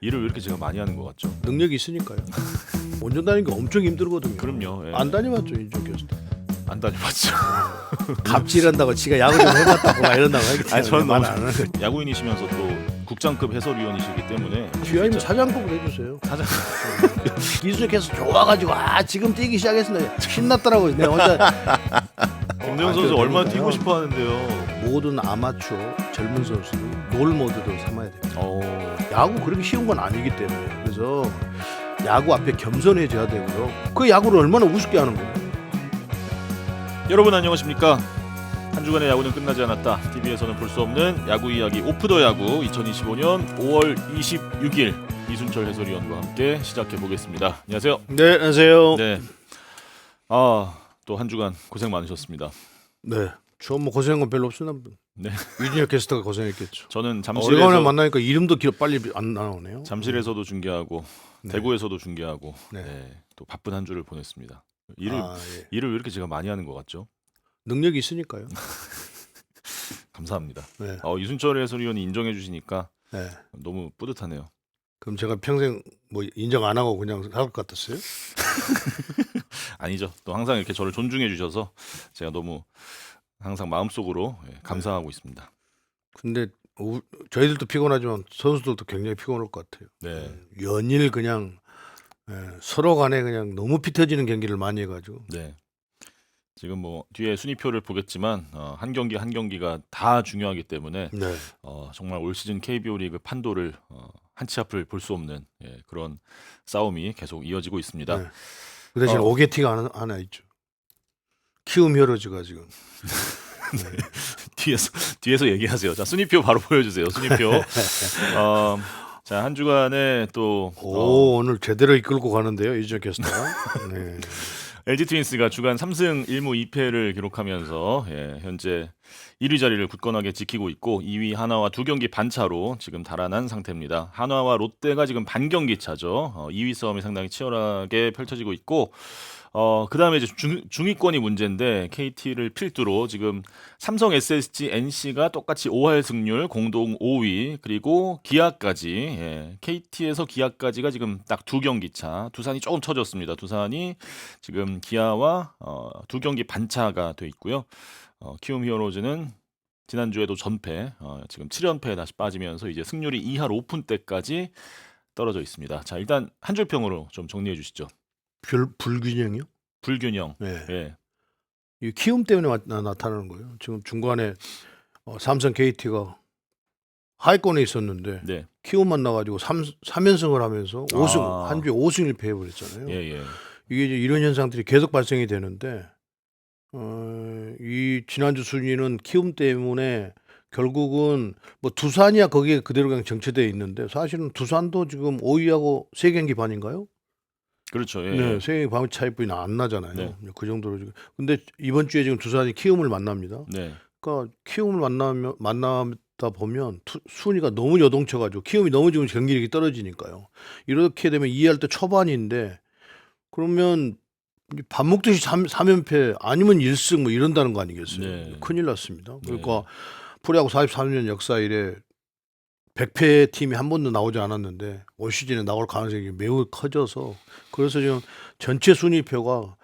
일을 왜 이렇게 제가 많이 하는 것 같죠? 능력이 있으니까요. 운전 다니는 게 엄청 힘들거든요. 그럼요. 예. 안 다녀봤죠 인천 교수. 안 다녀봤죠. 갑질한다고 지가 야구 좀 해봤다고 막 이런다고 하기 때문에 아니, 저는 말 너무 안 하는 거죠. 야구인이시면서 또 국장급 해설위원이시기 때문에 GI면 사장급으로 해주세요. 사장 기술께서 좋아가지고 지금 뛰기 시작했습니다. 신났더라고요. 내가 혼자 김대영 선수 얼마나 뛰고 싶어 하는데요. 모든 아마추어 젊은 선수들 롤 모드로 삼아야 돼요. 야구 그렇게 쉬운 건 아니기 때문에 그래서 야구 앞에 겸손해져야 되고요. 그 야구를 얼마나 우습게 하는 거예요. 여러분 안녕하십니까? 한 주간의 야구는 끝나지 않았다. TV에서는 볼 수 없는 야구 이야기 오프 더 야구 2025년 5월 26일 이순철 해설위원과 함께 시작해 보겠습니다. 안녕하세요. 네, 안녕하세요. 네. 또 한 주간 고생 많으셨습니다. 네, 저 뭐 고생한 건 별로 없었나. 네. 유진혁 캐스터가 고생했겠죠. 저는 오랜만에 만나니까 이름도 빨리 안 나오네요. 잠실에서도 중계하고 네. 대구에서도 중계하고 네. 또 바쁜 한 주를 보냈습니다. 일을 예. 왜 이렇게 제가 많이 하는 것 같죠? 능력이 있으니까요. 감사합니다. 네. 이순철 해설위원이 인정해 주시니까 네. 너무 뿌듯하네요. 그럼 제가 평생 뭐 인정 안 하고 그냥 살 것 같았어요? 아니죠. 또 항상 이렇게 저를 존중해 주셔서 제가 너무 항상 마음속으로 감사하고 있습니다. 근데 저희들도 피곤하지만 선수들도 굉장히 피곤할 것 같아요. 네. 연일 그냥 서로 간에 그냥 너무 피 터지는 경기를 많이 해가지고. 네. 지금 뭐 뒤에 순위표를 보겠지만 한 경기 한 경기가 다 중요하기 때문에 네. 정말 올 시즌 KBO 리그 판도를 한 치 앞을 볼 수 없는 그런 싸움이 계속 이어지고 있습니다. 네. 그 대신 오게티가 하나 있죠. 키움 히어로즈가 지금. 뒤에서 얘기하세요. 자, 순위표 바로 보여주세요. 순위표. 자, 한 주간에 또 오늘 제대로 이끌고 가는데요, 이준혁 캐스터가. 네. LG 트윈스가 주간 3승 1무 2패를 기록하면서 현재 1위 자리를 굳건하게 지키고 있고 2위 하나와 2경기 반차로 지금 달아난 상태입니다. 한화와 롯데가 지금 반경기 차죠. 2위 싸움이 상당히 치열하게 펼쳐지고 있고 그다음에 이제 중위권이 문제인데 KT를 필두로 지금 삼성, SSG, NC가 똑같이 5할 승률 공동 5위 그리고 기아까지 KT에서 기아까지가 지금 딱 2경기 차. 두산이 조금 쳐졌습니다. 두산이 지금 기아와 2경기 반차가 돼 있고요. 키움 히어로즈는 지난주에도 전패, 지금 7연패에 다시 빠지면서 이제 승률이 2할 5푼대까지 떨어져 있습니다. 자, 일단 한 줄 평으로 좀 정리해 주시죠. 불균형이요? 불균형. 네. 예. 이 키움 때문에 나타나는 거예요. 지금 중간에 삼성 KT가 하위권에 있었는데 네. 키움만 나가지고 3연승을 하면서 5승 한 주에 5승 1패 해버렸잖아요. 예. 이게 이제 이런 현상들이 계속 발생이 되는데 이 지난주 순위는 키움 때문에 결국은 뭐 두산이야 거기에 그대로 그냥 정체되어 있는데 사실은 두산도 지금 5위하고 3경기 반인가요? 그렇죠. 예. 네, 3경기 반 차이뿐이 안 나잖아요. 네. 그 정도로 지금. 근데 이번 주에 지금 두산이 키움을 만납니다. 네. 그러니까 키움을 만나다 보면 순위가 너무 여동쳐가지고 키움이 너무 지금 경기력이 떨어지니까요. 이렇게 되면 이해할 때 초반인데 그러면 밥 먹듯이 3연패 아니면 1승 뭐 이런다는 거 아니겠어요? 네. 큰일 났습니다. 그러니까 네. 프로야구 43년 역사 이래 100패 팀이 한 번도 나오지 않았는데 올 시즌에 나올 가능성이 매우 커져서 그래서 지금 전체 순위표가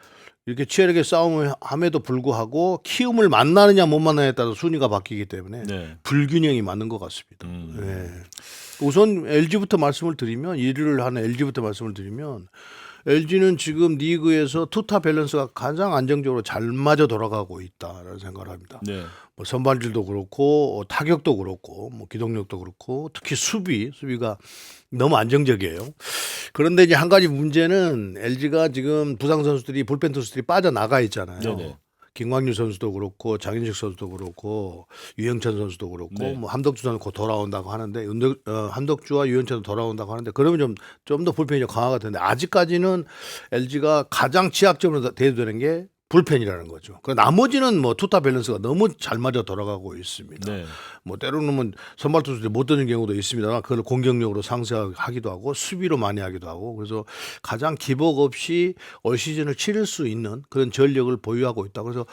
이렇게 치열하게 싸움을 함에도 불구하고 키움을 만나느냐 못 만나느냐에 따라 순위가 바뀌기 때문에 네. 불균형이 맞는 것 같습니다. 네. 우선 LG부터 말씀을 드리면 1위를 하는 LG부터 말씀을 드리면 LG는 지금 리그에서 투타 밸런스가 가장 안정적으로 잘 맞아 돌아가고 있다라는 생각을 합니다. 네. 뭐 선발질도 그렇고 타격도 그렇고 뭐 기동력도 그렇고 특히 수비가 너무 안정적이에요. 그런데 이제 한 가지 문제는 LG가 지금 부상 선수들이 불펜 투수들이 빠져나가 있잖아요. 네네. 김광규 선수도 그렇고 장윤식 선수도 그렇고 유영찬 선수도 그렇고 네. 뭐 함덕주 선수 곧 돌아온다고 하는데 함덕주와 유영찬도 돌아온다고 하는데 그러면 좀 더 불펜이 좀 강화가 되는데 아직까지는 LG가 가장 취약점으로 대두되는 게 불펜이라는 거죠. 그 나머지는 뭐 투타 밸런스가 너무 잘 맞아 돌아가고 있습니다. 네. 뭐 때로는 선발 투수들이 못 던진 경우도 있습니다만 그걸 공격력으로 상쇄하기도 하고 수비로 많이 하기도 하고 그래서 가장 기복 없이 올 시즌을 치를 수 있는 그런 전력을 보유하고 있다. 그래서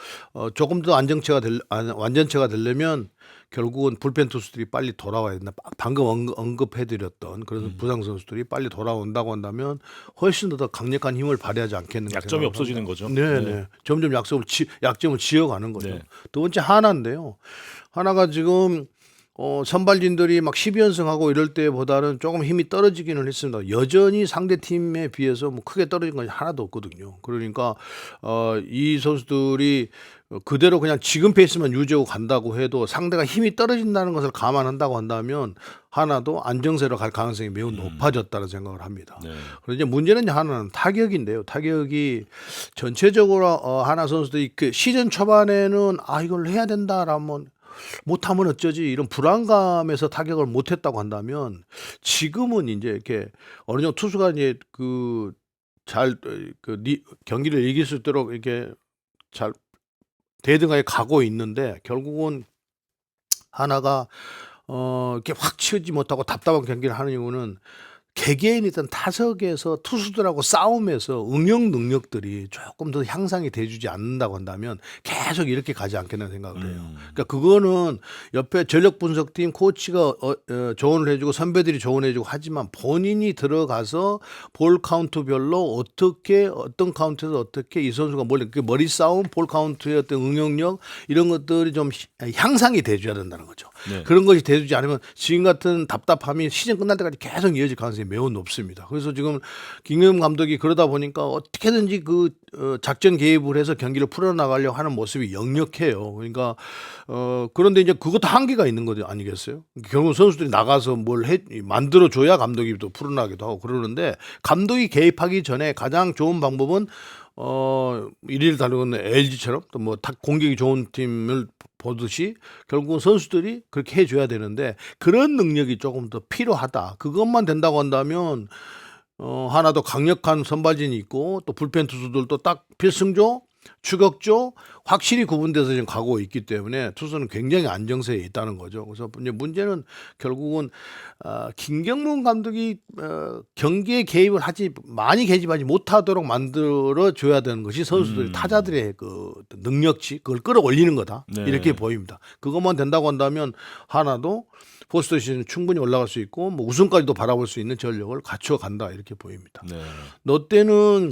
조금 더 완전체가 되려면 결국은 불펜 투수들이 빨리 돌아와야 된다. 방금 언급해드렸던 그런 부상 선수들이 빨리 돌아온다고 한다면 훨씬 더 강력한 힘을 발휘하지 않겠는가. 약점이 생각을 없어지는 합니다. 거죠. 네네. 점점 약점을 지어가는 거죠. 네. 두 번째 하나인데요. 하나가 지금 선발진들이 막 12연승하고 이럴 때보다는 조금 힘이 떨어지기는 했습니다. 여전히 상대 팀에 비해서 뭐 크게 떨어진 건 하나도 없거든요. 그러니까 이 선수들이 그대로 그냥 지금 페이스만 유지하고 간다고 해도 상대가 힘이 떨어진다는 것을 감안한다고 한다면 하나도 안정세로 갈 가능성이 매우 높아졌다는 생각을 합니다. 네. 그런데 이제 문제는 하나는 타격인데요. 타격이 전체적으로 하나 선수들이 그 시즌 초반에는 이걸 해야 된다라면 못하면 어쩌지 이런 불안감에서 타격을 못했다고 한다면 지금은 이제 이렇게 어느 정도 투수가 이제 경기를 이길 수 있도록 이렇게 잘 대등하게 가고 있는데 결국은 하나가 이렇게 확 치우지 못하고 답답한 경기를 하는 이유는 개개인이든 타석에서 투수들하고 싸움에서 응용 능력들이 조금 더 향상이 돼주지 않는다고 한다면 계속 이렇게 가지 않겠나 생각을 해요. 그러니까 그거는 옆에 전력 분석팀 코치가 조언을 해주고 선배들이 조언해주고 하지만 본인이 들어가서 볼 카운트별로 어떤 카운트에서 어떻게 이 선수가 머리 싸움, 볼 카운트의 어떤 응용력 이런 것들이 좀 향상이 돼줘야 된다는 거죠. 네. 그런 것이 돼주지 않으면 지금 같은 답답함이 시즌 끝날 때까지 계속 이어질 가능성이 매우 높습니다. 그래서 지금 김경문 감독이 그러다 보니까 어떻게든지 작전 개입을 해서 경기를 풀어나가려고 하는 모습이 역력해요. 그러니까 그런데 이제 그것도 한계가 있는 거 아니겠어요? 결국 선수들이 나가서 만들어줘야 감독이 또 풀어나기도 하고 그러는데 감독이 개입하기 전에 가장 좋은 방법은 일일 다루는 LG처럼 또 뭐 공격이 좋은 팀을 보듯이 결국은 선수들이 그렇게 해줘야 되는데 그런 능력이 조금 더 필요하다. 그것만 된다고 한다면 하나 더 강력한 선발진이 있고 또 불펜 투수들도 딱 필승조, 추격조 확실히 구분돼서 지금 가고 있기 때문에 투수는 굉장히 안정세에 있다는 거죠. 그래서 이제 문제는 결국은 김경문 감독이 경기에 개입을 많이 개입하지 못하도록 만들어 줘야 되는 것이 선수들 타자들의 그 능력치 그걸 끌어올리는 거다. 네. 이렇게 보입니다. 그것만 된다고 한다면 하나도 포스트 시즌 충분히 올라갈 수 있고 뭐 우승까지도 바라볼 수 있는 전력을 갖추어 간다 이렇게 보입니다. 네. 롯데는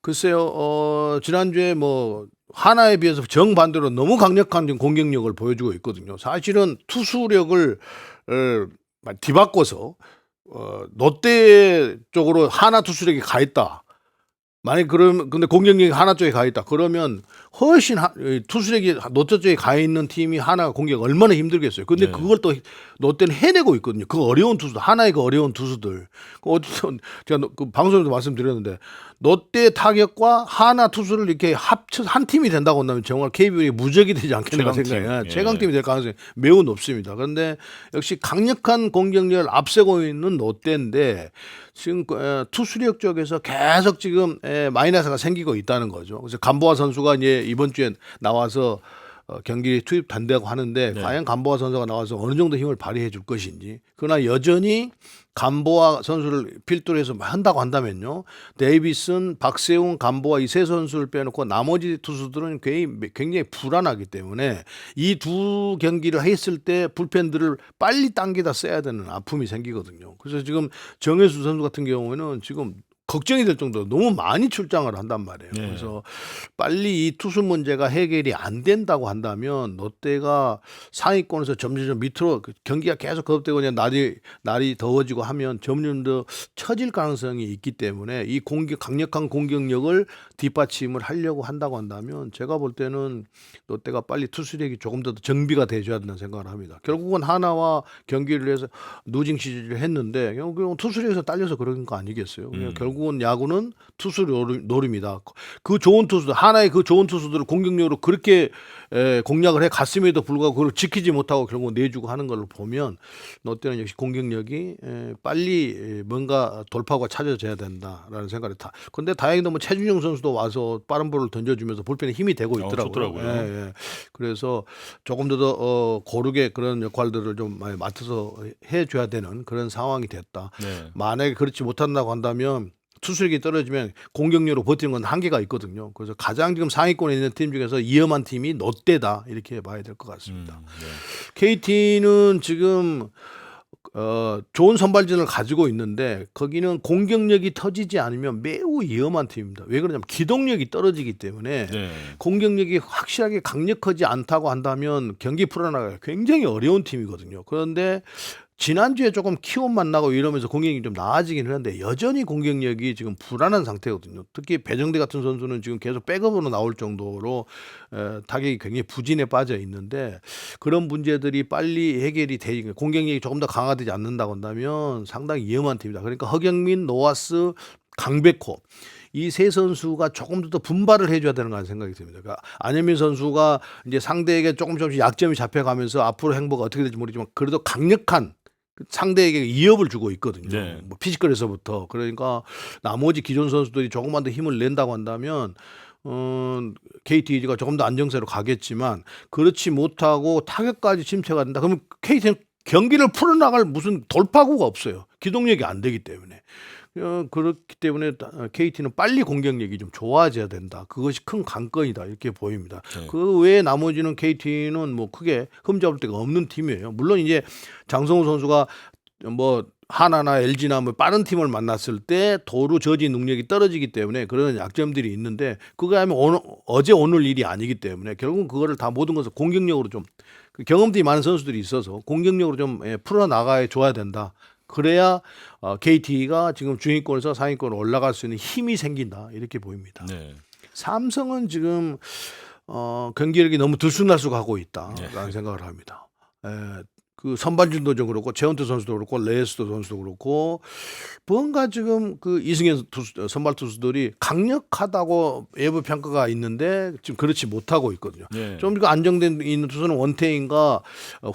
글쎄요, 지난주에 뭐, 하나에 비해서 정반대로 너무 강력한 공격력을 보여주고 있거든요. 사실은 투수력을, 뒤바꿔서, 롯데 쪽으로 하나 투수력이 가 있다. 근데 공격력이 하나 쪽에 가 있다. 그러면 훨씬 투수력이 롯데 쪽에 가 있는 팀이 하나 공격 얼마나 힘들겠어요. 근데 네. 그걸 또 롯데는 해내고 있거든요. 그 어려운 투수들, 하나의 그 어려운 투수들. 어쨌든 제가 그 방송에도 말씀드렸는데 롯데 타격과 하나 투수를 이렇게 합쳐 한 팀이 된다고 한다면 정말 KBO에 무적이 되지 않겠는가 최강팀. 생각해요. 예. 최강팀이 될 가능성이 매우 높습니다. 그런데 역시 강력한 공격력을 앞세고 있는 롯데인데 지금 투수력 쪽에서 계속 지금 마이너스가 생기고 있다는 거죠. 그래서 감보아 선수가 이제 이번 주에 나와서 경기에 투입된다고 하는데 네. 과연 감보아 선수가 나와서 어느 정도 힘을 발휘해 줄 것인지. 그러나 여전히 감보아 선수를 필두로 해서 한다고 한다면요. 데이비슨, 박세웅, 감보아 이 세 선수를 빼놓고 나머지 투수들은 굉장히 불안하기 때문에 이 두 경기를 했을 때 불펜들을 빨리 당기다 써야 되는 아픔이 생기거든요. 그래서 지금 정혜수 선수 같은 경우에는 지금 걱정이 될 정도로 너무 많이 출장을 한단 말이에요. 네. 그래서 빨리 이 투수 문제가 해결이 안 된다고 한다면 롯데가 상위권에서 점점 밑으로 경기가 계속 거듭되고 그냥 날이 더워지고 하면 점점 더 처질 가능성이 있기 때문에 이 강력한 공격력을 뒷받침을 하려고 한다고 한다면 제가 볼 때는 롯데가 빨리 투수력이 조금 더 정비가 돼줘야 된다는 생각을 합니다. 결국은 하나와 경기를 해서 루징 시즌을 했는데 결국은 투수력에서 딸려서 그런 거 아니겠어요? 결국은 야구는 투수 노름이다. 그 좋은 투수들 하나의 그 좋은 투수들을 공격력으로 그렇게 공략을 해 갔음에도 불구하고 그걸 지키지 못하고 결국 내주고 하는 걸 보면 롯데는 역시 공격력이 빨리 뭔가 돌파구가 찾아져야 된다라는 생각이 그런데 다행히도 뭐 최준영 선수도 와서 빠른 볼을 던져주면서 불펜에 힘이 되고 있더라고요. 좋더라고요. 예. 그래서 조금 더 고르게 그런 역할들을 좀 많이 맡아서 해줘야 되는 그런 상황이 됐다. 네. 만약에 그렇지 못한다고 한다면 투수력이 떨어지면 공격력으로 버티는 건 한계가 있거든요. 그래서 가장 지금 상위권에 있는 팀 중에서 위험한 팀이 롯데다 이렇게 봐야 될 것 같습니다. 네. KT는 지금 좋은 선발진을 가지고 있는데 거기는 공격력이 터지지 않으면 매우 위험한 팀입니다. 왜 그러냐면 기동력이 떨어지기 때문에 네. 공격력이 확실하게 강력하지 않다고 한다면 경기 풀어나가기 굉장히 어려운 팀이거든요. 그런데 지난주에 조금 키움만 나고 이러면서 공격력이 좀 나아지긴 하는데 여전히 공격력이 지금 불안한 상태거든요. 특히 배정대 같은 선수는 지금 계속 백업으로 나올 정도로 타격이 굉장히 부진에 빠져 있는데 그런 문제들이 빨리 해결이 되니까 공격력이 조금 더 강화되지 않는다고 한다면 상당히 위험한 팀이다. 그러니까 허경민, 노아스, 강백호 이 세 선수가 조금 더 분발을 해줘야 되는 거 생각이 듭니다. 그러니까 안현민 선수가 이제 상대에게 조금씩 약점이 잡혀가면서 앞으로 행보가 어떻게 될지 모르지만 그래도 강력한 상대에게 위협을 주고 있거든요. 네. 뭐 피지컬에서부터. 그러니까 나머지 기존 선수들이 조금만 더 힘을 낸다고 한다면 KT가 조금 더 안정세로 가겠지만 그렇지 못하고 타격까지 침체가 된다. 그러면 KT는 경기를 풀어나갈 무슨 돌파구가 없어요. 기동력이 안 되기 때문에. 그렇기 때문에 KT는 빨리 공격력이 좀 좋아져야 된다. 그것이 큰 관건이다. 이렇게 보입니다. 네. 그 외에 나머지는 KT는 뭐 크게 흠잡을 데가 없는 팀이에요. 물론 이제 장성우 선수가 뭐 하나나 LG나 뭐 빠른 팀을 만났을 때 도루 저지 능력이 떨어지기 때문에 그런 약점들이 있는데 그거 하면 어제 오늘 일이 아니기 때문에 결국은 그거를 다 모든 것을 공격력으로 좀 경험들이 많은 선수들이 있어서 공격력으로 좀 풀어나가야 줘야 된다. 그래야 KT가 지금 중위권에서 상위권으로 올라갈 수 있는 힘이 생긴다 이렇게 보입니다. 네. 삼성은 지금 경기력이 너무 들쑥날쑥하고 있다라는 네. 생각을 합니다. 그 선발진도 좀 그렇고 최원태 선수도 그렇고 레이스도 선수도 그렇고 뭔가 지금 그 이승현 선발 투수들이 강력하다고 외부 평가가 있는데 지금 그렇지 못하고 있거든요. 네. 좀 더 안정된 있는 투수는 원태인과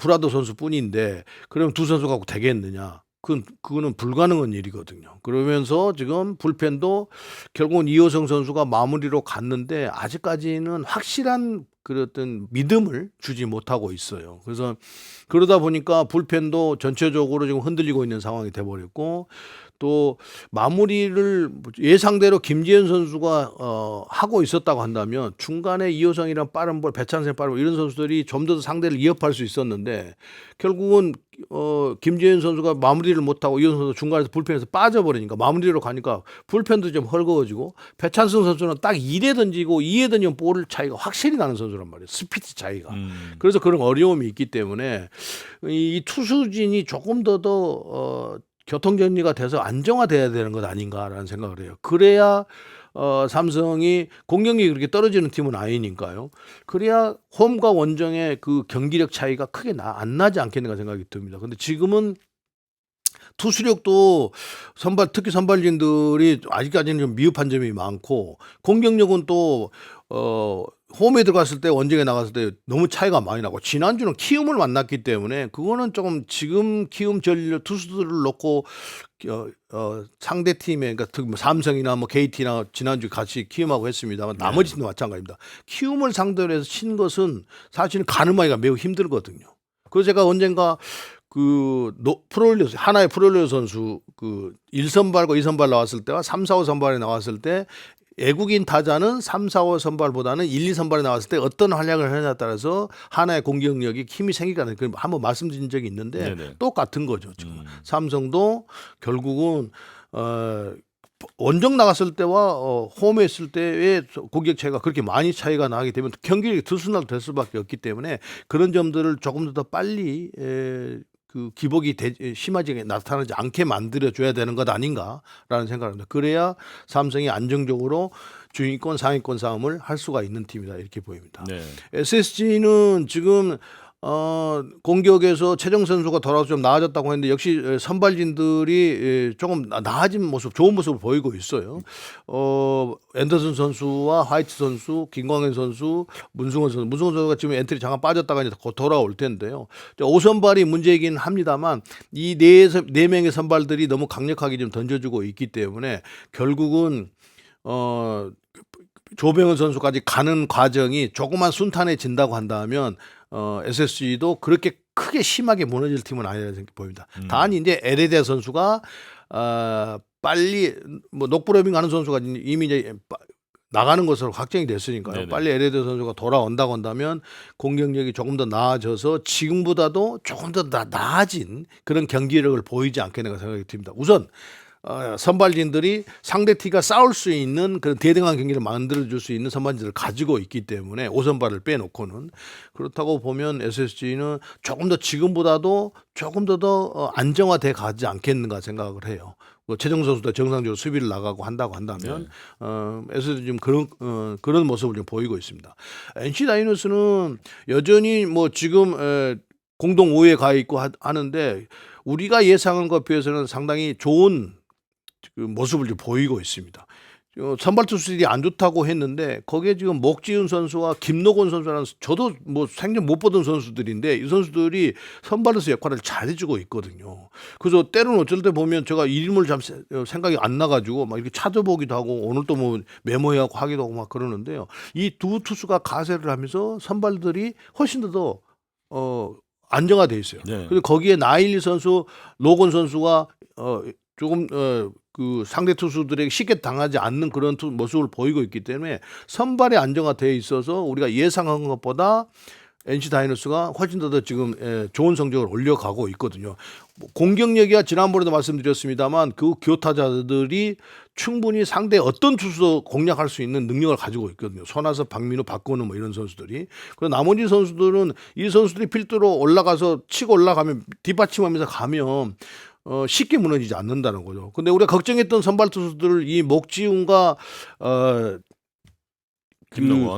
후라도 선수뿐인데 그러면 두 선수 갖고 되겠느냐? 그거는 불가능한 일이거든요. 그러면서 지금 불펜도 결국은 이호성 선수가 마무리로 갔는데 아직까지는 확실한 그랬던 믿음을 주지 못하고 있어요. 그래서 그러다 보니까 불펜도 전체적으로 지금 흔들리고 있는 상황이 돼버렸고 또 마무리를 예상대로 김지현 선수가 하고 있었다고 한다면 중간에 이호성이랑 빠른 볼, 배찬생 빠른 볼 이런 선수들이 좀 더 상대를 위협할 수 있었는데 결국은 김지현 선수가 마무리를 못하고 이호성 선수 중간에서 불펜에서 빠져버리니까 마무리로 가니까 불펜도 좀 헐거워지고 배찬승 선수는 딱 1에 던지고 2에 던지면 볼 차이가 확실히 나는 선수란 말이에요. 스피드 차이가. 그래서 그런 어려움이 있기 때문에 이 투수진이 조금 더 교통정리가 돼서 안정화돼야 되는 것 아닌가라는 생각을 해요. 그래야 삼성이 공격력이 그렇게 떨어지는 팀은 아니니까요. 그래야 홈과 원정의 그 경기력 차이가 크게 안 나지 않겠는가 생각이 듭니다. 근데 지금은 투수력도 특히 선발진들이 아직까지는 좀 미흡한 점이 많고 공격력은 또 홈에 들어갔을 때 원정에 나갔을 때 너무 차이가 많이 나고 지난주는 키움을 만났기 때문에 그거는 조금 지금 키움 전력 투수들을 놓고 상대 팀에 그러니까 특히 뭐 삼성이나 뭐 KT나 지난주 같이 키움하고 했습니다만 나머지 팀도 마찬가지입니다. 키움을 상대로 해서 친 것은 사실은 가늠하기가 매우 힘들거든요. 그래서 제가 언젠가 하나의 프로일러 선수 1선발과 2선발 나왔을 때와 3, 4, 5 선발에 나왔을 때 외국인 타자는 3, 4, 5 선발보다는 1, 2 선발에 나왔을 때 어떤 활약을 하느냐에 따라서 하나의 공격력이 힘이 생기가는 그 한번 말씀드린 적이 있는데 네네. 똑같은 거죠. 지금 삼성도 결국은 원정 나갔을 때와 홈에 있을 때의 공격 차이가 그렇게 많이 차이가 나게 되면 경기력이 들쑥날쑥 수밖에 없기 때문에 그런 점들을 조금 더 빨리 그 기복이 심하게 나타나지 않게 만들어줘야 되는 것 아닌가라는 생각을 합니다. 그래야 삼성이 안정적으로 중위권 상위권 싸움을 할 수가 있는 팀이다 이렇게 보입니다. 네. SSG는 지금 공격에서 최정 선수가 돌아와서 좀 나아졌다고 했는데 역시 선발진들이 조금 나아진 모습, 좋은 모습을 보이고 있어요. 앤더슨 선수와 화이트 선수, 김광현 선수, 문승원 선수가 지금 엔트리 잠깐 빠졌다가 이제 곧 돌아올 텐데요. 5선발이 문제이긴 합니다만 이 네 명의 선발들이 너무 강력하게 좀 던져주고 있기 때문에 결국은 조병헌 선수까지 가는 과정이 조금만 순탄해진다고 한다면 SSG도 그렇게 크게 심하게 무너질 팀은 아니라는 생각이 보입니다. 단 이제 에레데 선수가 빨리 뭐 녹브레빙 하는 선수가 이미 이제 나가는 것으로 확정이 됐으니까요. 네네. 빨리 에레드 선수가 돌아온다고 한다면 공격력이 조금 더 나아져서 지금보다도 조금 더 나아진 그런 경기력을 보이지 않겠는가 생각이 듭니다. 우선 선발진들이 상대 팀과 싸울 수 있는 그런 대등한 경기를 만들어줄 수 있는 선발진들을 가지고 있기 때문에 5선발을 빼놓고는 그렇다고 보면 SSG는 조금 더 지금보다도 조금 더 안정화돼 가지 않겠는가 생각을 해요. 뭐 최정 선수도 정상적으로 수비를 나가고 한다고 한다면 SSG 좀 그런 모습을 좀 보이고 있습니다. NC 다이노스는 여전히 뭐 지금 공동 5위에 가 있고 하는데 우리가 예상한 것에 비해서는 상당히 좋은 그 모습을 좀 보이고 있습니다. 선발 투수들이 안 좋다고 했는데 거기에 지금 목지훈 선수와 김노곤 선수라는 저도 뭐 생전 못 보던 선수들인데 이 선수들이 선발에서 역할을 잘해주고 있거든요. 그래서 때로는 어쩔 때 보면 제가 이름을 참 생각이 안 나가지고 막 이렇게 찾아보기도 하고 오늘 또 뭐 메모해하고 하기도 하고 막 그러는데요. 이 두 투수가 가세를 하면서 선발들이 훨씬 더 안정화돼 있어요. 네. 그리고 거기에 나일리 선수, 로건 선수가 조금 그 상대 투수들에게 쉽게 당하지 않는 그런 모습을 보이고 있기 때문에 선발이 안정화되어 있어서 우리가 예상한 것보다 NC 다이노스가 훨씬 더 지금 좋은 성적을 올려가고 있거든요. 공격력이야 지난번에도 말씀드렸습니다만 그 교타자들이 충분히 상대 어떤 투수도 공략할 수 있는 능력을 가지고 있거든요. 손아섭, 박민우, 박건우 뭐 이런 선수들이. 그리고 나머지 선수들은 이 선수들이 필두로 올라가서 치고 올라가면 뒷받침하면서 가면 쉽게 무너지지 않는다는 거죠. 근데 우리가 걱정했던 선발 투수들 이 목지훈과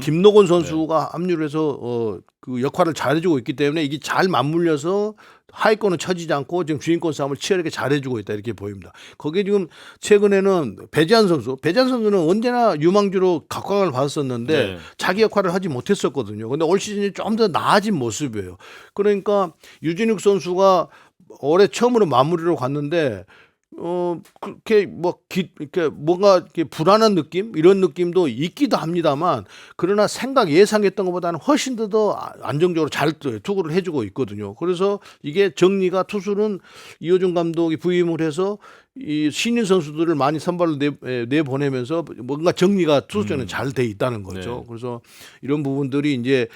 김노곤 선수가 합류를 해서 그 역할을 잘해주고 있기 때문에 이게 잘 맞물려서 하위권은 처지지 않고 지금 주인권 싸움을 치열하게 잘해주고 있다 이렇게 보입니다. 거기에 지금 최근에는 배재한 선수는 언제나 유망주로 각광을 받았었는데 자기 역할을 하지 못했었거든요. 근데 올 시즌이 좀 더 나아진 모습이에요. 그러니까 유진욱 선수가 올해 처음으로 마무리로 갔는데 그렇게 이렇게 뭔가 이렇게 불안한 느낌 이런 느낌도 있기도 합니다만 그러나 예상했던 것보다는 훨씬 더 안정적으로 잘 투구를 해주고 있거든요. 그래서 이게 정리가 투수는 이호준 감독이 부임을 해서 이 신인 선수들을 많이 선발로 내보내면서 뭔가 정리가 투수전에 잘 돼 있다는 거죠. 네. 그래서 이런 부분들이 이제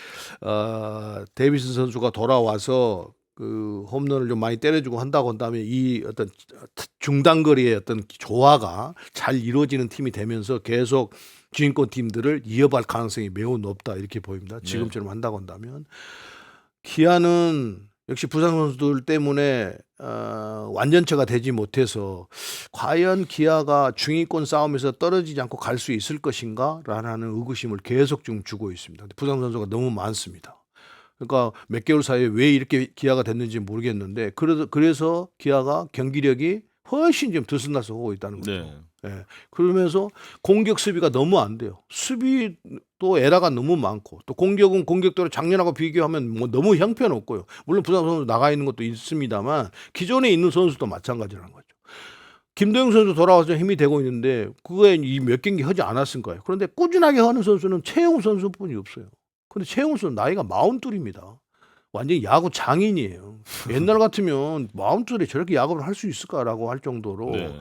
데이비스 선수가 돌아와서 그 홈런을 좀 많이 때려주고 한다고 한다면 이 어떤 중단거리의 어떤 조화가 잘 이루어지는 팀이 되면서 계속 주인권 팀들을 이어갈 가능성이 매우 높다 이렇게 보입니다. 지금처럼 한다고 한다면 기아는 역시 부상 선수들 때문에 완전체가 되지 못해서 과연 기아가 중위권 싸움에서 떨어지지 않고 갈 수 있을 것인가라는 의구심을 계속 좀 주고 있습니다. 부상 선수가 너무 많습니다. 그러니까 몇 개월 사이에 왜 이렇게 기아가 됐는지 모르겠는데 그래서 기아가 경기력이 훨씬 좀 들쑥날쑥하고 있다는 거죠. 네. 예. 그러면서 공격 수비가 너무 안 돼요. 수비도 에러가 너무 많고 또 공격은 공격대로 작년하고 비교하면 뭐 너무 형편없고요. 물론 부상 선수 나가 있는 것도 있습니다만 기존에 있는 선수도 마찬가지라는 거죠. 김도영 선수 돌아와서 힘이 되고 있는데 그거에 이 몇 경기 하지 않았을까요? 그런데 꾸준하게 하는 선수는 최영우 선수뿐이 없어요. 근데 최영우 선수 나이가 42입니다. 완전히 야구 장인이에요. 옛날 같으면 42에 저렇게 야구를 할 수 있을까라고 할 정도로. 네.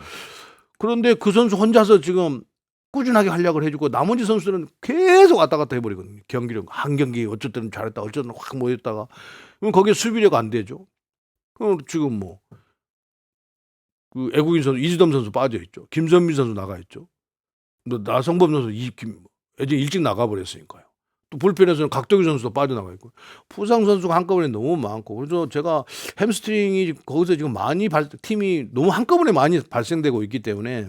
그런데 그 선수 혼자서 지금 꾸준하게 활약을 해주고 나머지 선수들은 계속 왔다 갔다 해버리거든요. 경기력 한 경기 어쩔 때는 잘했다 어쩔 때는 확 모였다가 그럼 거기에 수비력 안 되죠. 그럼 지금 뭐 그 애국인 선수 이지덤 선수 빠져 있죠. 김선민 선수 나가 있죠. 나성범 선수 이제 일찍 나가버렸으니까요. 또 불펜에서는 각도기 선수도 빠져나가 있고 부상 선수가 한꺼번에 너무 많고 그래서 제가 햄스트링이 거기서 지금 많이 팀이 너무 한꺼번에 많이 발생되고 있기 때문에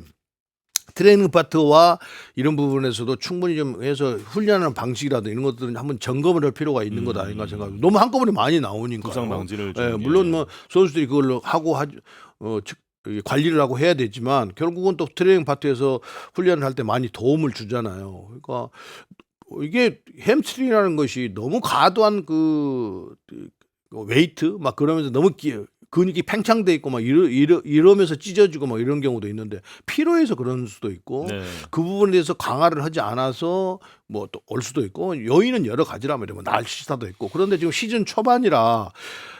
트레이닝 파트와 이런 부분에서도 충분히 좀 해서 훈련하는 방식이라든 이런 것들은 한번 점검을 할 필요가 있는 것 아닌가 생각합니다. 너무 한꺼번에 많이 나오니까 부상 방지를 좀, 물론 뭐 선수들이 그걸로 하고 관리를 하고 해야 되지만 결국은 또 트레이닝 파트에서 훈련을 할 때 많이 도움을 주잖아요. 그러니까 이게 햄스트링이라는 것이 너무 과도한 그 웨이트 막 그러면서 너무 근육이 팽창돼 있고 막 이러면서 찢어지고 막 이런 경우도 있는데 피로해서 그런 수도 있고 그 부분에 대해서 강화를 하지 않아서 뭐 또 올 수도 있고 요인은 여러 가지라 말이에요. 날씨사도 있고 그런데 지금 시즌 초반이라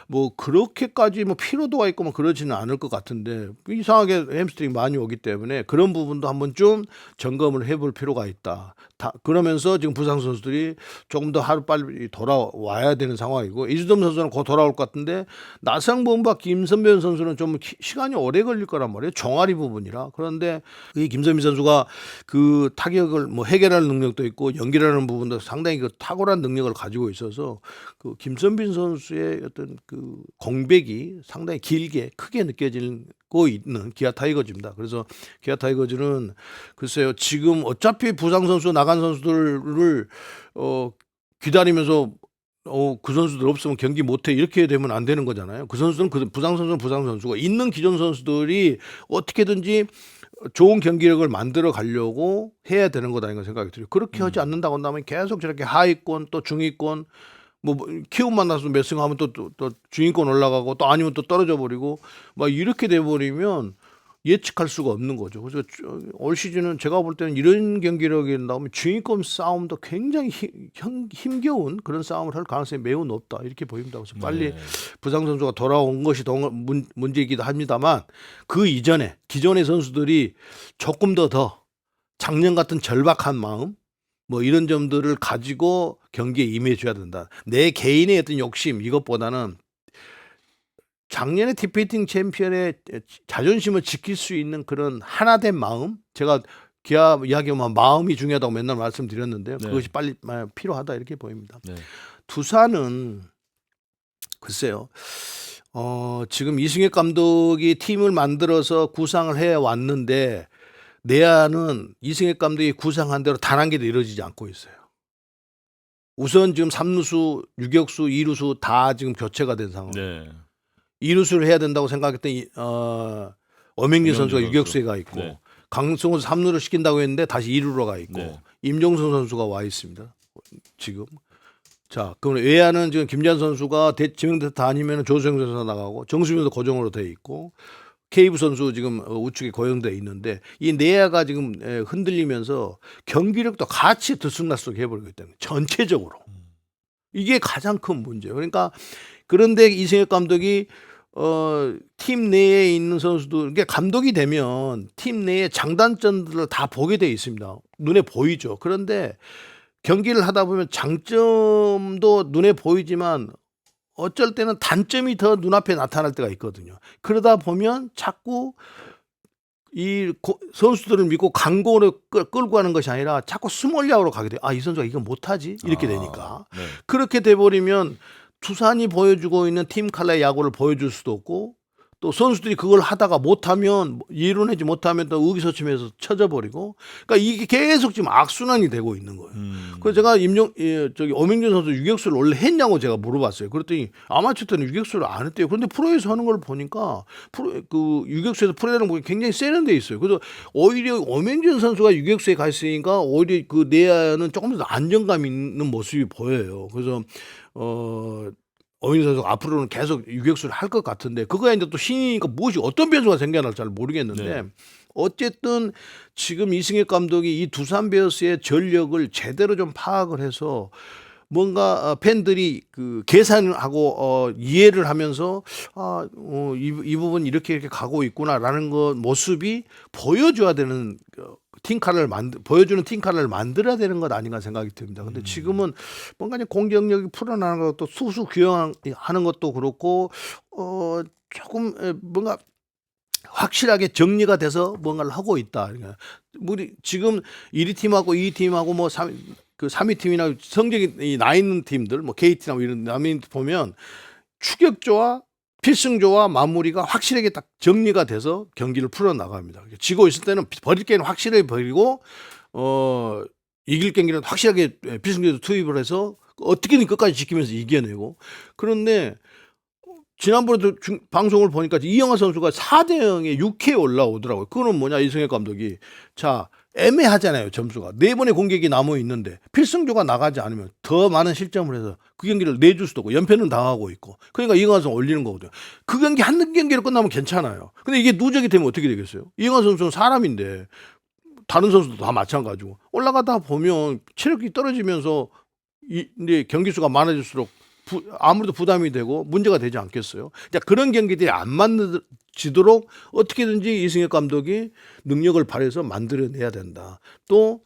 뭐 그렇게까지 뭐 피로도가 있고 뭐 그러지는 않을 것 같은데 이상하게 햄스트링 많이 오기 때문에 그런 부분도 한번 좀 점검을 해볼 필요가 있다. 그러면서 지금 부상 선수들이 조금 더 하루 빨리 돌아와야 되는 상황이고 이주점 선수는 곧 돌아올 것 같은데 나상범과 김선변 선수는 좀 시간이 오래 걸릴 거란 말이에요. 종아리 부분이라. 그런데 이 김선빈 선수가 그 타격을 뭐 해결하는 능력도 있고 연결하는 부분도 상당히 그 탁월한 능력을 가지고 있어서 그 김선빈 선수의 어떤 그 공백이 상당히 길게 크게 느껴지고 있는 기아 타이거즈입니다. 그래서 기아 타이거즈는 글쎄요 지금 어차피 부상 선수 나간 선수들을 기다리면서 그 선수들 없으면 경기 못해 이렇게 되면 안 되는 거잖아요. 그 선수는 부상 선수는 부상 선수고 있는 기존 선수들이 어떻게든지 좋은 경기력을 만들어 가려고 해야 되는 거다 이런 생각이 들어요. 그렇게 하지 않는다고 한다면 계속 저렇게 하위권 또 중위권 뭐 키움만 나서 몇 승하면 또 중위권 올라가고 또 아니면 또 떨어져 버리고 막 이렇게 돼 버리면 예측할 수가 없는 거죠. 그래서 올 시즌은 제가 볼 때는 이런 경기력이 나오면 중위권 싸움도 굉장히 힘겨운 그런 싸움을 할 가능성이 매우 높다 이렇게 보입니다. 그래서 빨리 네. 부상 선수가 돌아온 것이 문제이기도 합니다만 그 이전에 기존의 선수들이 조금 더 작년 같은 절박한 마음 뭐 이런 점들을 가지고 경기에 임해줘야 된다. 내 개인의 어떤 욕심 이것보다는 작년에 디페이팅 챔피언의 자존심을 지킬 수 있는 그런 하나된 마음 제가 기아 이야기하면 마음이 중요하다고 맨날 말씀드렸는데요. 네. 그것이 빨리 필요하다 이렇게 보입니다. 네. 두산은 글쎄요. 지금 이승엽 감독이 팀을 만들어서 구상을 해왔는데 내야는 이승엽 감독이 구상한 대로 단 한 개도 이루어지지 않고 있어요. 우선 지금 3루수, 유격수, 2루수 다 지금 교체가 된 상황. 네. 2루수를 해야 된다고 생각했던 엄영진 선수가 선수. 유격수에 가 있고 네. 강승호 3루를 시킨다고 했는데 다시 2루로 가 있고 네. 임종선 선수가 와 있습니다. 지금. 자, 그럼 외야는 지금 김재환 선수가 지명대타 아니면 조수영 선수가 나가고 정수빈도 고정으로 돼 있고 케이브 선수 지금 우측에 고용돼 있는데 이 내야가 지금 흔들리면서 경기력도 같이 들쑥날쑥 해버리기 때문에 전체적으로 이게 가장 큰 문제예요. 그러니까 그런데 이승엽 감독이 팀 내에 있는 선수들 이게 감독이 되면 팀 내의 장단점들을 다 보게 돼 있습니다. 눈에 보이죠. 그런데 경기를 하다 보면 장점도 눈에 보이지만 어쩔 때는 단점이 더 눈앞에 나타날 때가 있거든요. 그러다 보면 자꾸 이 선수들을 믿고 강공으로 끌고 가는 것이 아니라 자꾸 스몰야구로 가게 돼요. 아, 이 선수가 이거 못하지? 이렇게 되니까. 네. 그렇게 돼버리면 두산이 보여주고 있는 팀 칼라의 야구를 보여줄 수도 없고 또 선수들이 그걸 하다가 못하면 이뤄내지 못하면 또 의기소침해서 쳐져버리고 그러니까 이게 계속 지금 악순환이 되고 있는 거예요. 그래서 제가 엄영준 선수 유격수를 원래 했냐고 제가 물어봤어요. 그랬더니 아마추어 때는 유격수를 안 했대요. 그런데 프로에서 하는 걸 보니까 그 유격수에서 프로라는 게 굉장히 세련돼 있어요. 그래서 오히려 엄영준 선수가 유격수에 가 있으니까 오히려 그 내야는 조금 더 안정감 있는 모습이 보여요. 그래서 엄영준 선수가 앞으로는 계속 유격수를 할 것 같은데 그거야 이제 또 신이니까 무엇이 어떤 변수가 생겨날지 잘 모르겠는데 네. 어쨌든 지금 이승엽 감독이 이 두산 베어스의 전력을 제대로 좀 파악을 해서 뭔가 팬들이 그 계산하고 이해를 하면서 이 부분 이렇게 가고 있구나라는 것 모습이 보여줘야 되는 보여주는 팀카를 만들어야 되는 것 아닌가 생각이 듭니다. 근데 지금은 뭔가 공격력이 풀어나는 것도 수수 규형하는 것도 그렇고 조금 뭔가 확실하게 정리가 돼서 뭔가를 하고 있다. 그러니까 우리 지금 1위 팀하고 2위 팀하고 뭐 3위 팀이나 성적이 나 있는 팀들 뭐 KT나 뭐 이런 남인 보면 추격조와 필승조와 마무리가 확실하게 딱 정리가 돼서 경기를 풀어 나갑니다. 지고 있을 때는 버릴 게는 확실하게 버리고 이길 경기는 확실하게 필승조도 투입을 해서 어떻게든 끝까지 지키면서 이겨내고 그런데 지난번에도 방송을 보니까 이영하 선수가 4대0에 6회에 올라오더라고요. 그거는 뭐냐 이승엽 감독이 자 애매하잖아요. 점수가 4번의 공격이 남아 있는데 필승조가 나가지 않으면 더 많은 실점을 해서 그 경기를 내줄 수도 없고 연패는 당하고 있고 그러니까 이영하 선수 올리는 거거든요. 그 경기 한 경기로 끝나면 괜찮아요. 근데 이게 누적이 되면 어떻게 되겠어요? 이영하 선수는 사람인데 다른 선수도 다 마찬가지고 올라가다 보면 체력이 떨어지면서 이제 경기 수가 많아질수록 아무래도 부담이 되고 문제가 되지 않겠어요. 자, 그런 경기들이 안 만들어지도록 어떻게든지 이승엽 감독이 능력을 발휘해서 만들어내야 된다. 또